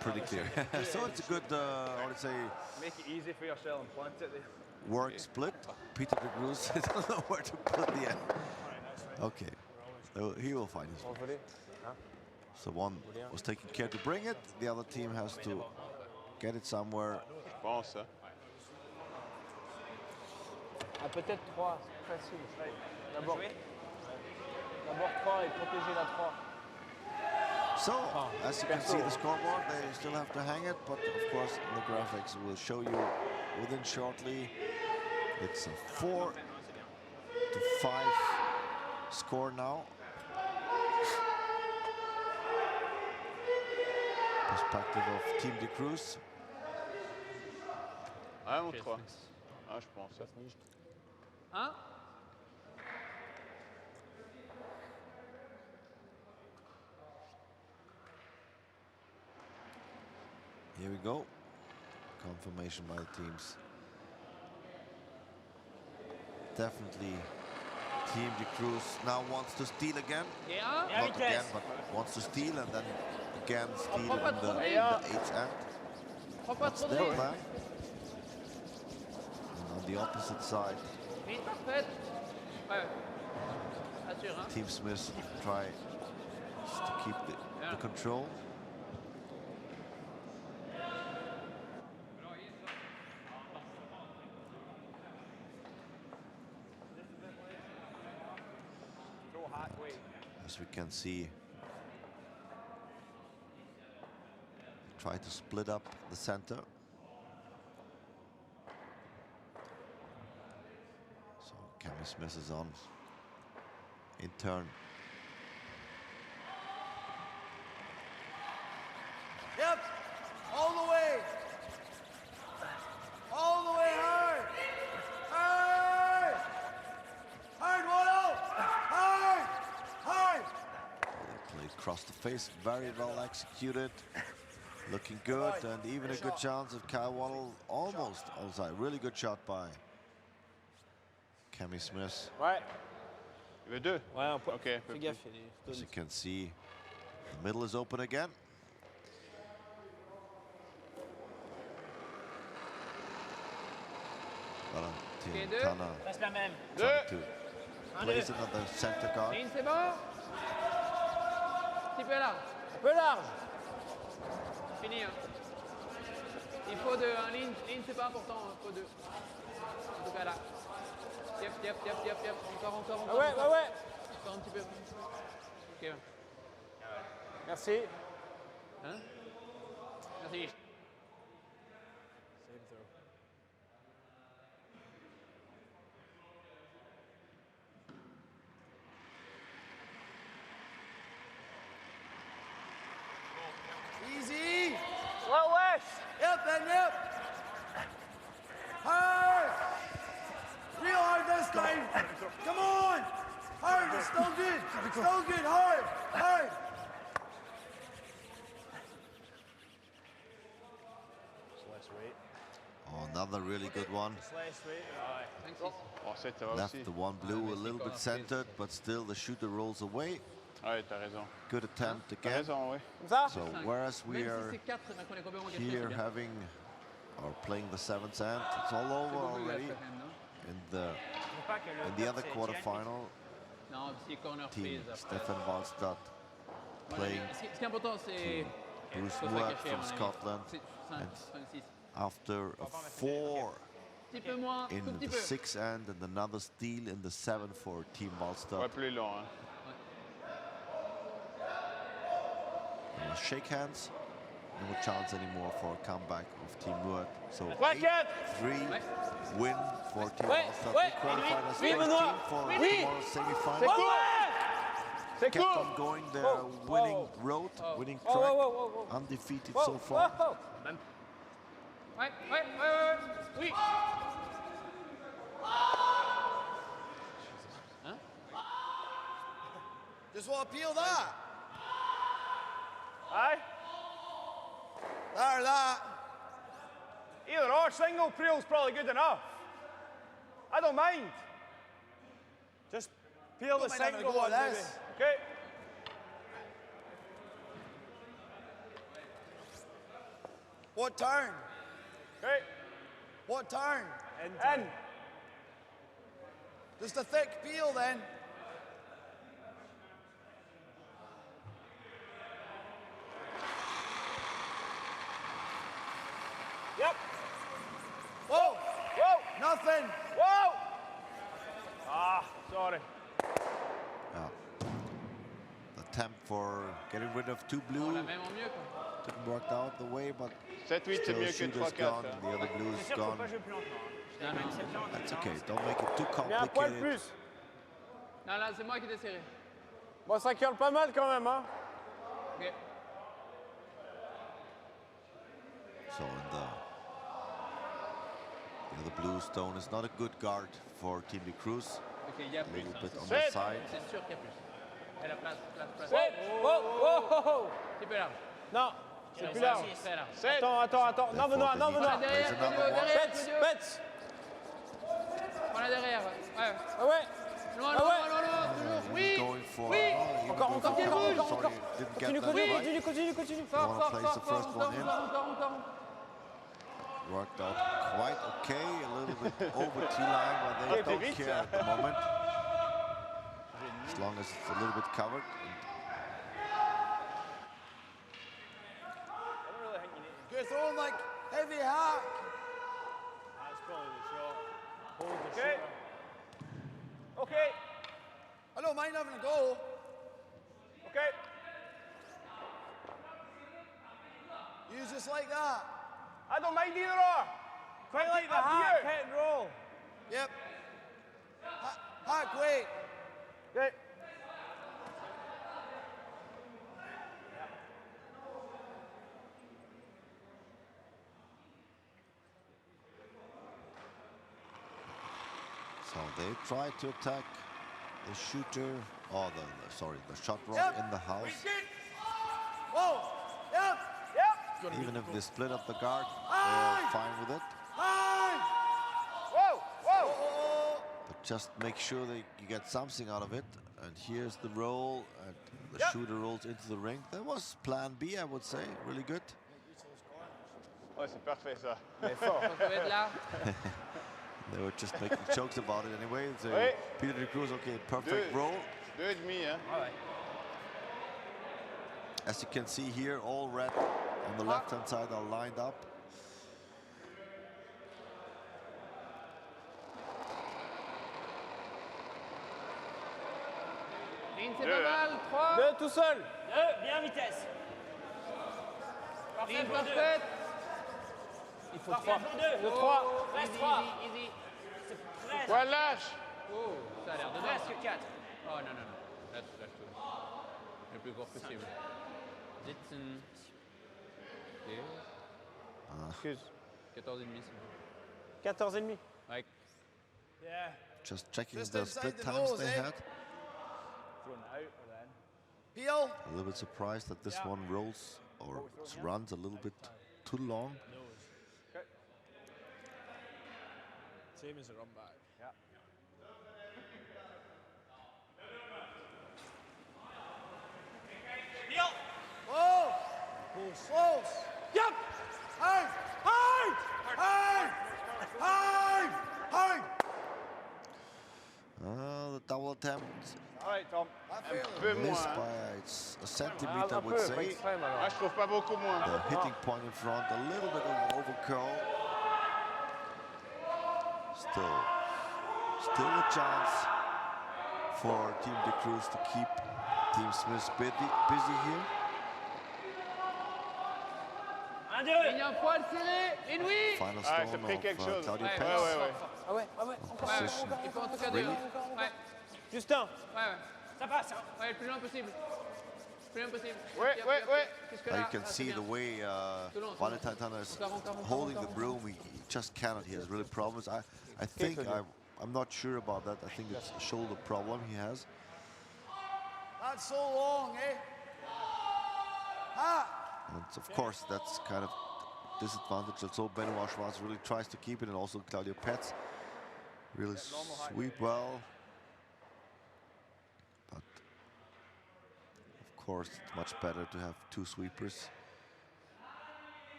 pretty clear. So it's a good, I would say, Make it easy for yourself and plant it there. work split. Peter de Cruz doesn't know where to put the end. Okay, so he will find his way. So one was taking care to bring it, the other team has to get it somewhere. Bon, ça. Ah, peut-être 3, facile. D'abord 3 et protéger la 3. So, as you can see the scoreboard, they still have to hang it, but of course the graphics will show you within shortly. It's a 4-5 score now. Perspective of Team de Cruz. 1 ou 3? 1, je pense. 1. Here we go. Confirmation by the teams. Definitely Team de Cruz now wants to steal again. Yeah. Not again, but wants to steal and then again steal in the H end. That's their plan. And on the opposite side, Team Smith try just to keep the control. As we can see, try to split up the center. So Cammy Smith is on in turn. Yep, all the way. All the way hard. Hard. Hard, Waddle. Hard. Hard. They played across the face, very well executed. Looking good, and even a good chance of Kyle Waddle almost outside. Really good shot by Cammy Smith. Ouais. Il veut 2? Ouais, on peut. Okay, Fais gaffe, As you can see, the middle is open again. Valentin Tanner Reste la même. trying to place another center guard. Ligne, c'est bon. Petit peu large. Un peu large. Fini. Hein. Il faut 2. Hein. Ligne, c'est pas important. Il faut 2. En tout cas là. Yep. Encore. Ah ouais. Encore un petit peu. Ok. Merci. Hein? Merci. Same throw. Easy. Little less. Yep, and yep. Hard. Real hard this time. Come on. Hard, it's still good. Still good, hard. Hard. Less weight. Oh, another really good one. Less weight. Oh, ça va Left aussi. the one blue a little bit centered, but still the shooter rolls away. Ouais, t'as raison. Good attempt T'as again. raison, oui. Comme ça? So whereas we Même are si c'est 4, qu'on est combien au here having or playing the seventh end, it's all over already in the other quarterfinal. Non, c'est corner Team freeze. Stefan Wallstadt playing Ce qui est important, c'est Bruce faut se Muat cacher, from à mon avis. Scotland. C'est 5, 6. After a 4 Petit peu moins, in tout petit the peu. 6 end and another steal in the 7 for Team Wallstad. Ouais, plus long. Hein. Shake hands. No chance anymore for a comeback of Team Muert. So 8-3 win for Team Wallstad. They qualified as first team for tomorrow's semi-final. Kept on going their winning road, winning track, undefeated so far. Ouais. Oui. Hein? Just want to peel that. Aye. That or that. Either or, single peel's probably good enough. I don't mind. Just peel the single one, maybe. Okay. What turn? Okay. What turn? In. Just a thick peel then. Yep. Whoa! Whoa! Nothing! Whoa! Ah, sorry. The attempt for getting rid of 2 blue On la même en mieux, quoi. didn't work out the way, but 7-8, c'est still mieux que shooter's 3-4. gone, Hein. the other blue is gone. Non. That's okay, don't make it too Mais un poil complicated. plus. Non, là, c'est moi qui t'ai serré. Bon, ça curle pas mal quand même, hein. Ok. So in the other blue stone is not a good guard for Team Cruz. Ok, il y a A plus. little bit on Sept. the side. C'est sûr qu'il y a plus. Et la place. Oh. Petit peu large. Non, c'est plus large. Très large. Attends. Non, Benoît. Derrière, There's another one. derrière. Pets. On a derrière, ouais. Ah ouais. Loin, toujours. He's Oui. going for Oui. he Encore, went encore, for- encore. sorry, didn't get that right. Continue. Fort, wanna fort, place fort, the fort. first one in? Encore. Worked out quite okay, a little bit over T-line, but they don't care at the moment. As long as it's a little bit covered. You're throwing like heavy hack. That's probably the shot. Hold the Okay. shooter. Okay. I don't mind having a go. Okay. Use just like that. I don't mind either or. Quite like the Up to hack, you. hit and roll. Yep. Hack, wait. Okay. So they try to attack the shooter, or the shot rock Yep. in the house. Whoa. Yep. Even if they split up the guard, they're fine with it. High. Whoa. But just make sure that you get something out of it. And here's the roll, and the shooter rolls into the ring. That was plan B, I would say. Really good. Ouais, c'est parfait ça. Ça peut être là. They were just making jokes about it anyway. So Oui. Peter de Cruz, okay, perfect roll. 2,5, hein. Ah ouais. As you can see here, all red on the left-hand side are lined up. Lynn, c'est pas mal. 3. Deux tout seul. Bien vitesse. Lynn, parfait. Il faut 3. Deux. De 3. Reste Easy, 3. easy. C'est presque. Ouais, lâche. Oh, ça a l'air dedans. Presque 4. Oh non. Lâche tout. Le plus court possible. Sitzen. Ok. Excuse. 14,5. 14,5. Ouais. Yeah. Just checking Just the inside split the times nose, they eh? had. Thrown out or then. Peel. A little bit surprised that this one rolls or runs a little bit too long. Okay. Same as a run back. Yeah. Peel. Whoa. Close. Yep. High. The double attempt All right, Tom. Peu moins. missed Hein. by a centimeter, I Un would peu, pas say. extrême alors. Moi, je trouve pas beaucoup moins. The hitting point in front, a little bit of overcurl. Still a chance for Team de Cruz to keep Team Smith busy here. Il y a un poil serré, et oui. Final Ah, ça stone fait quelque of chose. Claudio Ouais, Pets. Ah ouais, encore. Position. Il faut en tout cas deux. Really? Ouais, Juste un. ouais, Ça passe, hein. ouais, le plus loin possible. Plus loin possible. Ouais, Yep, ouais, yep, ouais. yep. Jusque-là, You can c'est see bien. the way Valentin Tanner is holding the broom. He just cannot. He has really problems. I think I'm not sure about that. I think it's a shoulder problem he has. That's so long, eh? Ah! And of course, that's kind of disadvantage. Also, Benoit Schwarz really tries to keep it, and also Claudio Pets really sweep well. But of course, it's much better to have two sweepers.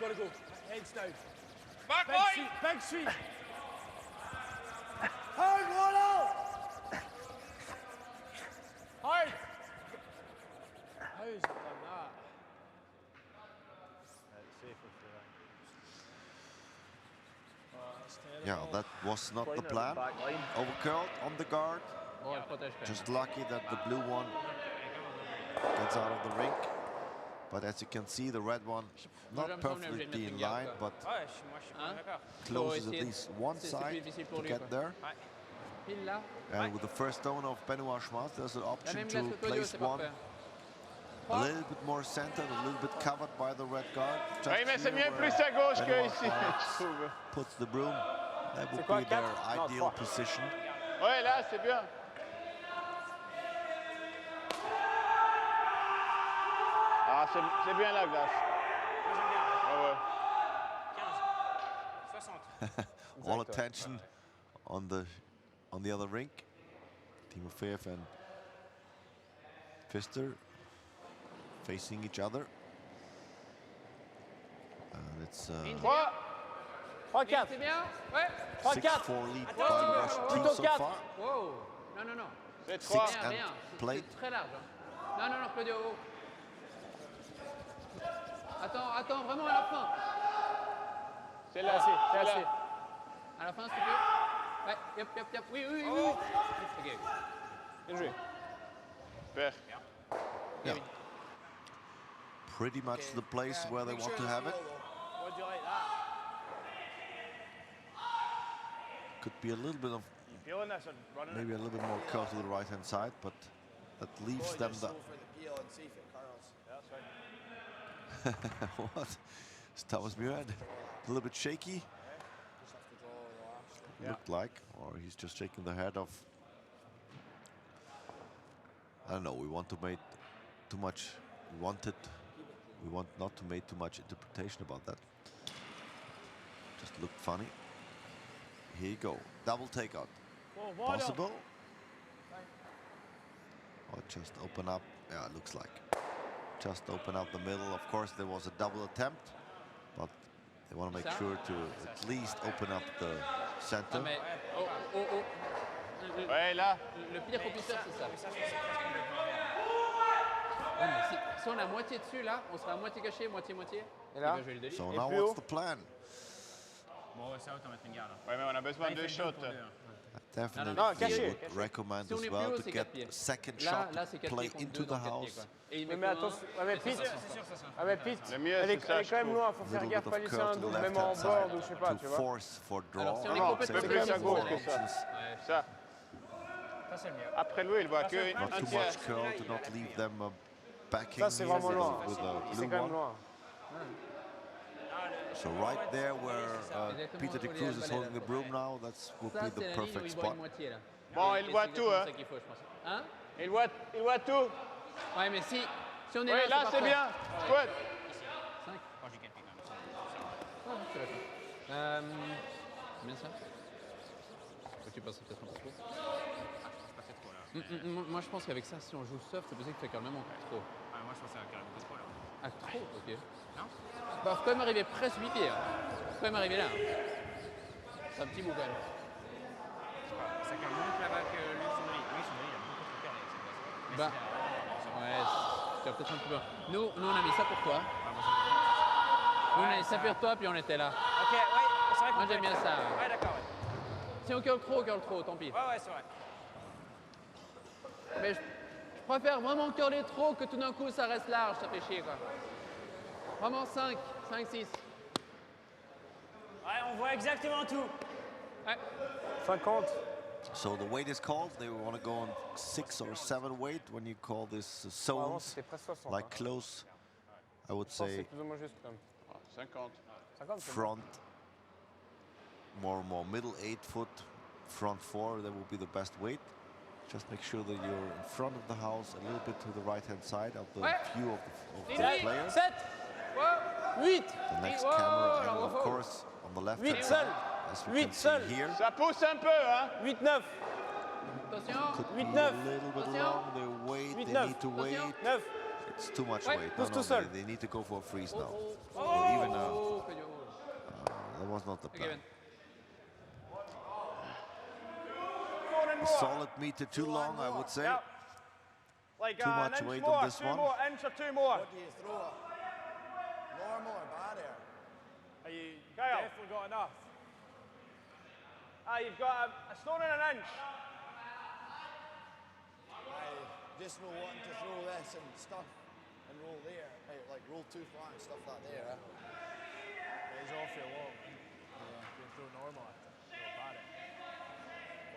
Gotta go. Heads down. Back, Big boy. sweep, big sweep. Hard one out! Hard. How has he done that? Yeah, that was not the plan. Overcurled on the guard. Bon, elle protège quand même. Just lucky that the blue one gets out of the rink. But as you can see, the red one not perfectly in line, but Ouais, moi je suis pas d'accord. closes at essayer- least one c'est plus side difficile pour to lui, get quoi. there. Pile là. And with the first stone of Benoit Schwarz, there's an La option même to glace que Claudio, place c'est one parfait. a little bit more centered, a little bit covered by the red guard. Just Oui, mais c'est here mieux where plus à gauche Benoit qu'ici, Schwarz je trouve. puts the broom. That would quoi, be their quatre? Non, ideal trois. position. Ouais, là, c'est bien. Ah, c'est bien la glace. Moi j'aime bien. Ah ouais. 15, 60. All attention on the other rink. Timofeyev and Pfister facing each other. And it's 3-4. C'est bien. Ouais. 3-4. 6-4 lead by Attends, the Russian team plutôt so quatre. far. Wow. Non, non, non. C'est Six 3. Rien, and rien. plate. C'est très large. Hein. Non, non, non, Claudio. Oh. Attends, vraiment à la fin. C'est là, Assez, c'est assez. là. À la fin, s'il te plaît. Ouais, yep. Oui. Ok. Bien joué. Super. Yeah. Pretty much the place where they want to have it. What do you like that? Could be a little bit of, You feeling this or running maybe a little bit more curl to the right hand side, but that leaves them the. Go for the peel and see if it curls. Yeah, that's right. What? Is Thomas Muirhead a little bit shaky? Just have to draw the last. Looked like, or he's just shaking the head off. I don't know. We want to make too much. We want not to make too much interpretation about that. Just looked funny. Here you go. Double takeout. Possible? Or just open up. Yeah, it looks like. Just open up the middle. Of course, there was a double attempt, but they want to make sure to at least open up the Ah, center. mais. Oh. Ouais, là. Le pire qu'on puisse faire, c'est ça. Mais ça, c'est presque complètement vert. Ouais, mais si on est à moitié dessus, là, on sera à moitié caché, moitié. Et là? Il va jouer le délire. So now plus what's haut? the plan? Bon, on va ça, mettre une garde. Ouais, mais on a besoin de deux shots. Definitely non, caché, would caché. recommend Si on as est plus well haut, to c'est get 4 pieds. second Là, shot c'est to 4 play pieds contre into 2 the dans 4 pieds, house. quoi. Et il Oui, met mais que attention. un. Ouais, mais Et c'est Pete. ça. C'est sûr, ça sera. Ah, mais Pete. Le mieux, Elle c'est est ça, je quand même trouve. loin. Faut faire Little gaffe, bit pas of laisser curl un to the double, left même en hand board side ou je sais pas, tu to vois. force for draw. Alors, si on est Non, complètement c'est plus à dessus, gauche ça que va. ça. Ouais. Ça. Ça, c'est le mieux. Après lui, il voit que Not un too tiers. much curl to not leave them backing Ça, c'est here vraiment with loin. with a C'est blue quand même one. loin. So right there where Exactement, Peter de faut Cruz les is holding the balais, broom now, that's would Ça, be c'est the la ligne où perfect il voit spot. une moitié, là. Bon, Et il c'est voit tout, exactement hein. ça qu'il faut, je pense. Hein? Il voit tout. Ouais, mais si on est Oui, là, c'est c'est bien. Squat. 5. Moi, j'ai quelqu'un quand même. Ouais, c'est d'accord. Combien ça? Tu passes peut-être un peu trop. Je pense pas que c'est trop là. Moi, je pense qu'avec ça, si on joue soft, c'est possible que tu as quand même trop. Ouais, moi, je pense que c'est carrément beaucoup trop là. Ah, trop? Ok. Non? Bah, faut quand même arriver presque 8 pieds. Faut quand même arriver là. C'est un petit bout quand même. Ça calme moins que là-bas que lui, son lit. Lui, son lit, il a beaucoup trop perdu avec cette glace. Mais Bah, c'est bien. ouais, tu as peut-être un peu peur. Nous, on a mis ça pour toi. Ah, moi, Nous, on allait s'appuie-toi, puis on était là. Ok, ouais, c'est vrai qu'on Moi, j'aime bien ça. Ouais, d'accord, ouais. Si on curl trop, tant pis. Ouais, ouais, c'est vrai. Mais je préfère vraiment curler trop que tout d'un coup, ça reste large, ça fait chier, quoi. Vraiment 5, 6. Ouais, on voit exactement tout. Ouais. 50. So the weight is called. They want to go on 6 or 7 weight when you call this zones, C'était presque 60. like close, I would C'est say plus ou moins juste quand même. 50. 50, c'est bon. front, more middle 8 foot, front 4, that will be the best weight. Just make sure that you're in front of the house, a little bit to the right hand side of the view of the players. 7, 8. The next camera angle, of course, on the left hand side, as we can see here. Ça pousse un peu, hein? 8-9. Attention. Could be 8-9. a little bit long, they wait, they 8-9. need to wait. 9. It's too much Ouais, weight. pousse tout seul. They need to go for a freeze now. Oh, Or even que Dieu. that was not the Ok, plan. Ben. A solid meter too long, I would say. Yep. Like Too an much inch weight more, on this 2 one. more, inch or 2 more. What do you throw? Normal or barrier? Are you Kyle. definitely got enough? You've got a stone and an inch. I just know wanting to throw this and stuff and roll there. Like roll too far and stuff like there. It's awfully long. Yeah. You can throw normal at it. No, barrier.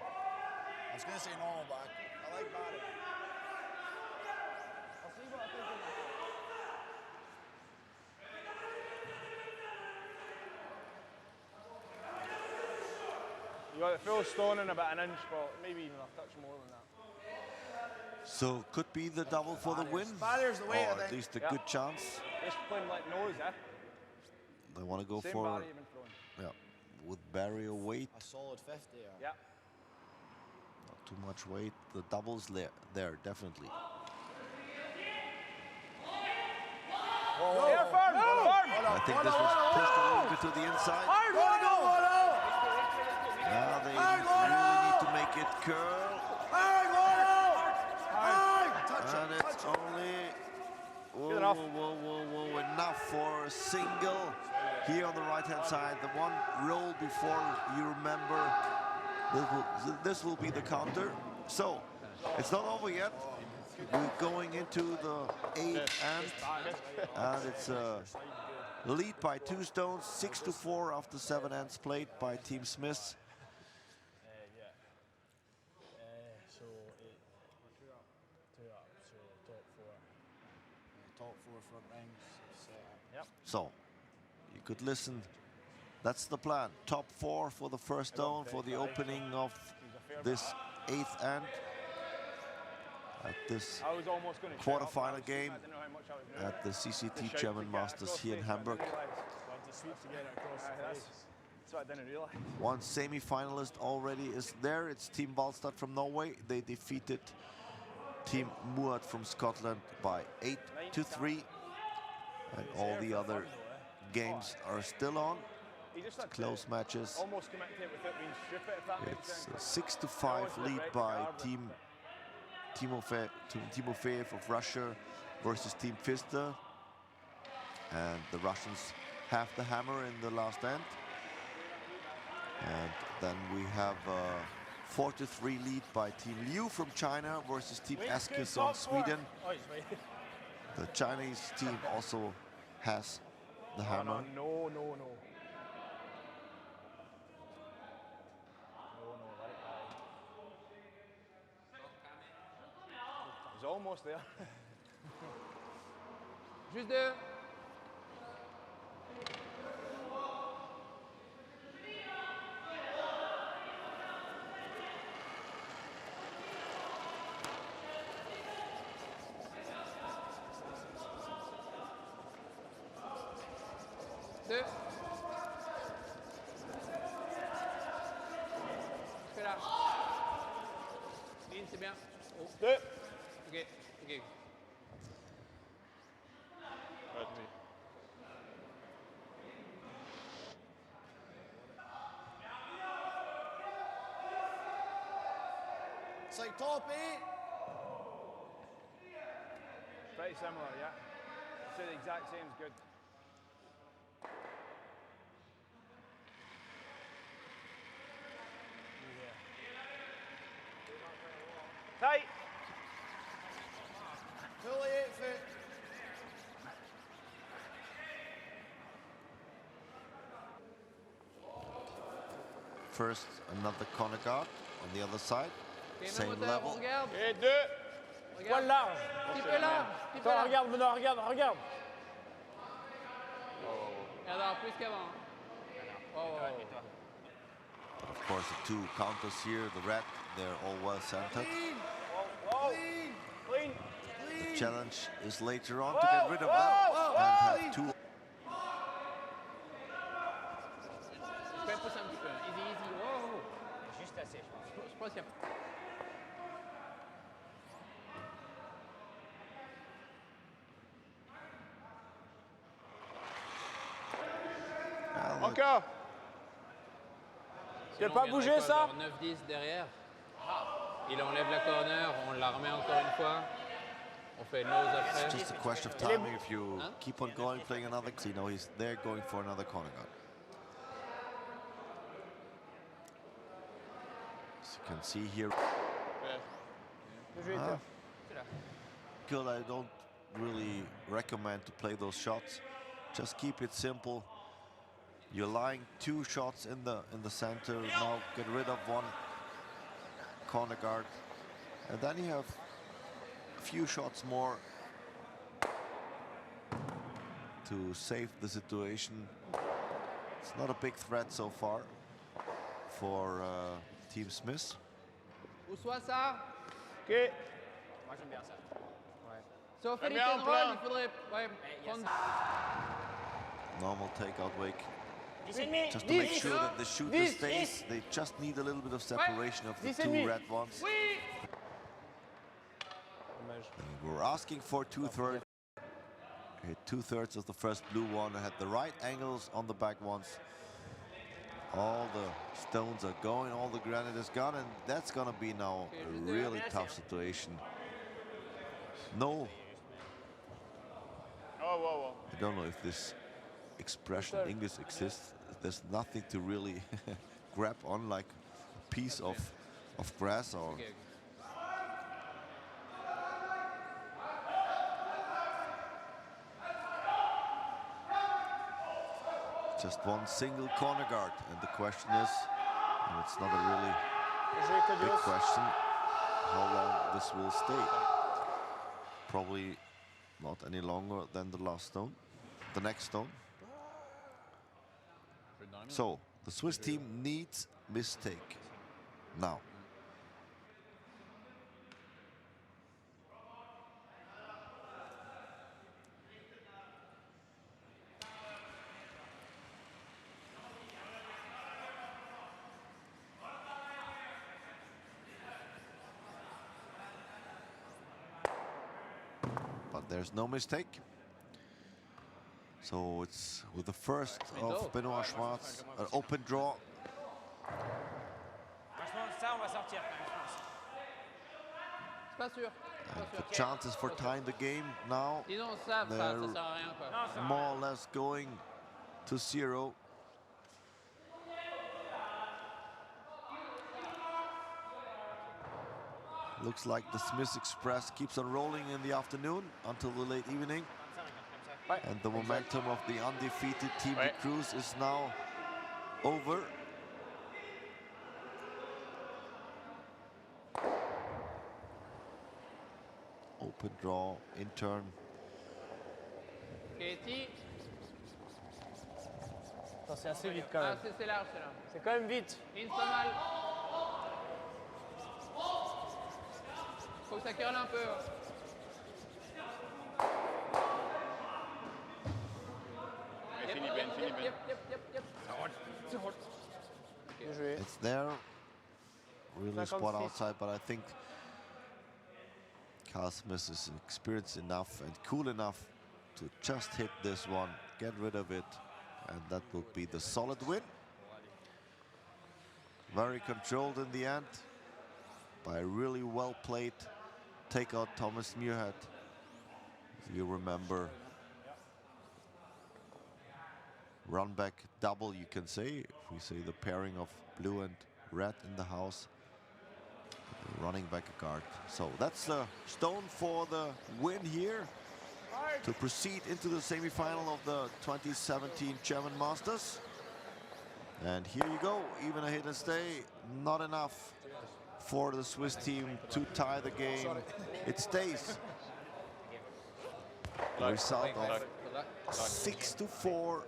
I was going to say normal, but I like barrier. I'll see what I think of it. You got the full stone in about an inch, but maybe even a touch more than that. So could be the double for the win, Barrier's the way, I or think. at least a Yeah. good chance. Just playing like nose, eh? They want to go Same for, barrier you've been throwing. with barrier weight, A solid 50 or Yeah. not too much weight. The doubles there definitely. Here, firm, firm. I think this was pushed a little bit to the inside. Now they really need to make it curl. And it's only enough. whoa, enough for a single here on the right hand side. The one roll before, you remember, this will be the counter. So it's not over yet. We're going into the 8th end, and it's a lead by 2 stones, 6-4 after 7 ends played by Team Smith. So 8. 2 up. So top 4. top 4 front rings. Set. So you could listen. That's the plan. Top 4 for the first stone for the opening of this 8th end at this I was almost going to quarterfinal game I didn't know how much I was doing. at the CCT German Masters here in Hamburg. Want to sweep together across the face. That's what I didn't realize. One semi-finalist already is there. It's Team Wallstad from Norway. They defeated Team Muad from Scotland by 8-3. And all the other games are still on. He just had Close to matches. almost commit to it without being stupid, if that makes It's sense. a 6-5 lead by Team Timofeyev of Russia versus Team Pfister. And the Russians have the hammer in the last end. And then we have a 4-3 lead by Team Liu from China versus Team Eskis on Sweden. The Chinese team also has the hammer. No. No, let it die. It was almost there. Juste 2. Deux. Fais là. Une, c'est bien. Oh. 2. Ok. It's like top 8. Pretty similar, yeah. So the exact same is good. Tight. Fully 8 foot. First, another corner guard on the other side. Ok, Same même hauteur, on level. regarde. Et 2. Poil large. Petit peu large. Petit peu Attends, large. regarde, Benoît, regarde, regarde. Regarde, alors, plus qu'avant. Hein. Oh, oh, oh. But of course, the two counters here, the red, they're all well centered. Clean. The challenge is later on to get rid of them and have two. Je peux pousser un petit peu. Easy, easy. Wow. Juste assez, je pense. Je pense qu'il y a... Encore. Tu veux pas bouger ça? 9-10 derrière. Il enlève la corner, on la remet encore une fois. On fait nose après. It's just a question of timing. If you keep on going, playing another, you know, he's there going for another corner guard. As you can see here, good. I don't really recommend to play those shots. Just keep it simple. You're lying two shots in the center. Now get rid of one corner guard, and then you have a few shots more to save the situation. It's not a big threat so far for Team Smith. Ou soit ça. OK. Moi, j'aime bien ça. Ouais. Sauf Très Elite bien, and plein. Roll, il faudrait prendre... Normal takeout wake. 10,5. Just to make sure that the shooter stays, they just need a little bit of separation of the two red ones. Oui. And we're asking for 2/3. Hit 2/3 of the first blue one. I had the right angles on the back ones. All the stones are going, all the granite is gone, and that's gonna be now a really tough situation. No, Oh, whoa. I don't know if this expression in English exists. There's nothing to really grab on, like a piece of grass or. Okay. Just one single corner guard, and the question is, and it's not a really big question, how long this will stay. Probably not any longer than the last stone, the next stone. So the Swiss team needs mistake now. But there's no mistake. So it's with the first of Benoit Schwarz, an open draw. Franchement, ça, on va sortir quand même, je pense. C'est pas sûr. And the chances for tying the game now, Sinon, ça sert à rien, quoi. Non, ça more or less going to 0. Looks like the Smith Express keeps on rolling in the afternoon until the late evening. And the momentum of the undefeated team, the Cruz, is now over. Open draw, in turn. Katie. c'est assez vite quand même. Ah, c'est large, c'est large. C'est quand même vite. Une pas mal. Faut que ça curle un peu. It's there. Really spot outside, but I think Carl Smith is experienced enough and cool enough to just hit this one, get rid of it, and that will be the solid win. Very controlled in the end by a really well played takeout Thomas Muirhead. If you remember, run back double, you can say, if we say the pairing of blue and red in the house. running back guard. So that's the stone for the win here to proceed into the semi-final of the 2017 German Masters. And here you go, even a hit and stay, not enough for the Swiss team to tie the game. It stays. The result of 6-4.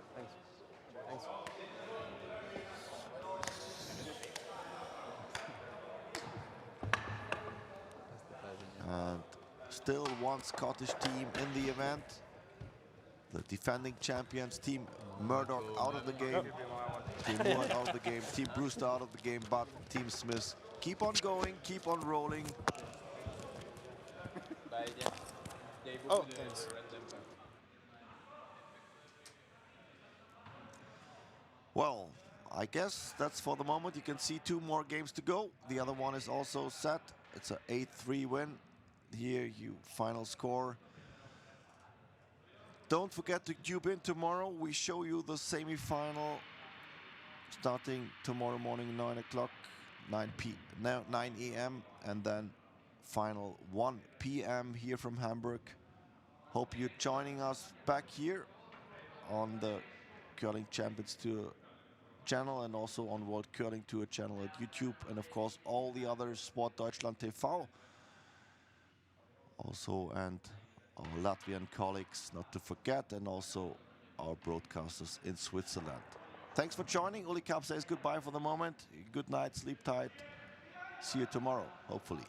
And still one Scottish team in the event. The defending champions, Team Murdoch out of the game. Team Wood out of the game. Team Brewster out of the game. But Team Smith keep on going, keep on rolling. Oh, thanks. Well, I guess that's for the moment. You can see 2 more games to go. The other one is also set. It's an 8-3 win. Here, final score. Don't forget to tune in tomorrow. We show you the semi-final starting tomorrow morning, 9 o'clock, 9 a.m. and then final 1 p.m. here from Hamburg. Hope you're joining us back here on the Curling Champions Tour channel and also on World Curling Tour channel at YouTube, and of course all the other Sport Deutschland TV. Also, and our Latvian colleagues, not to forget, and also our broadcasters in Switzerland. Thanks for joining. Uli Kapp says goodbye for the moment. Good night, sleep tight. See you tomorrow, hopefully.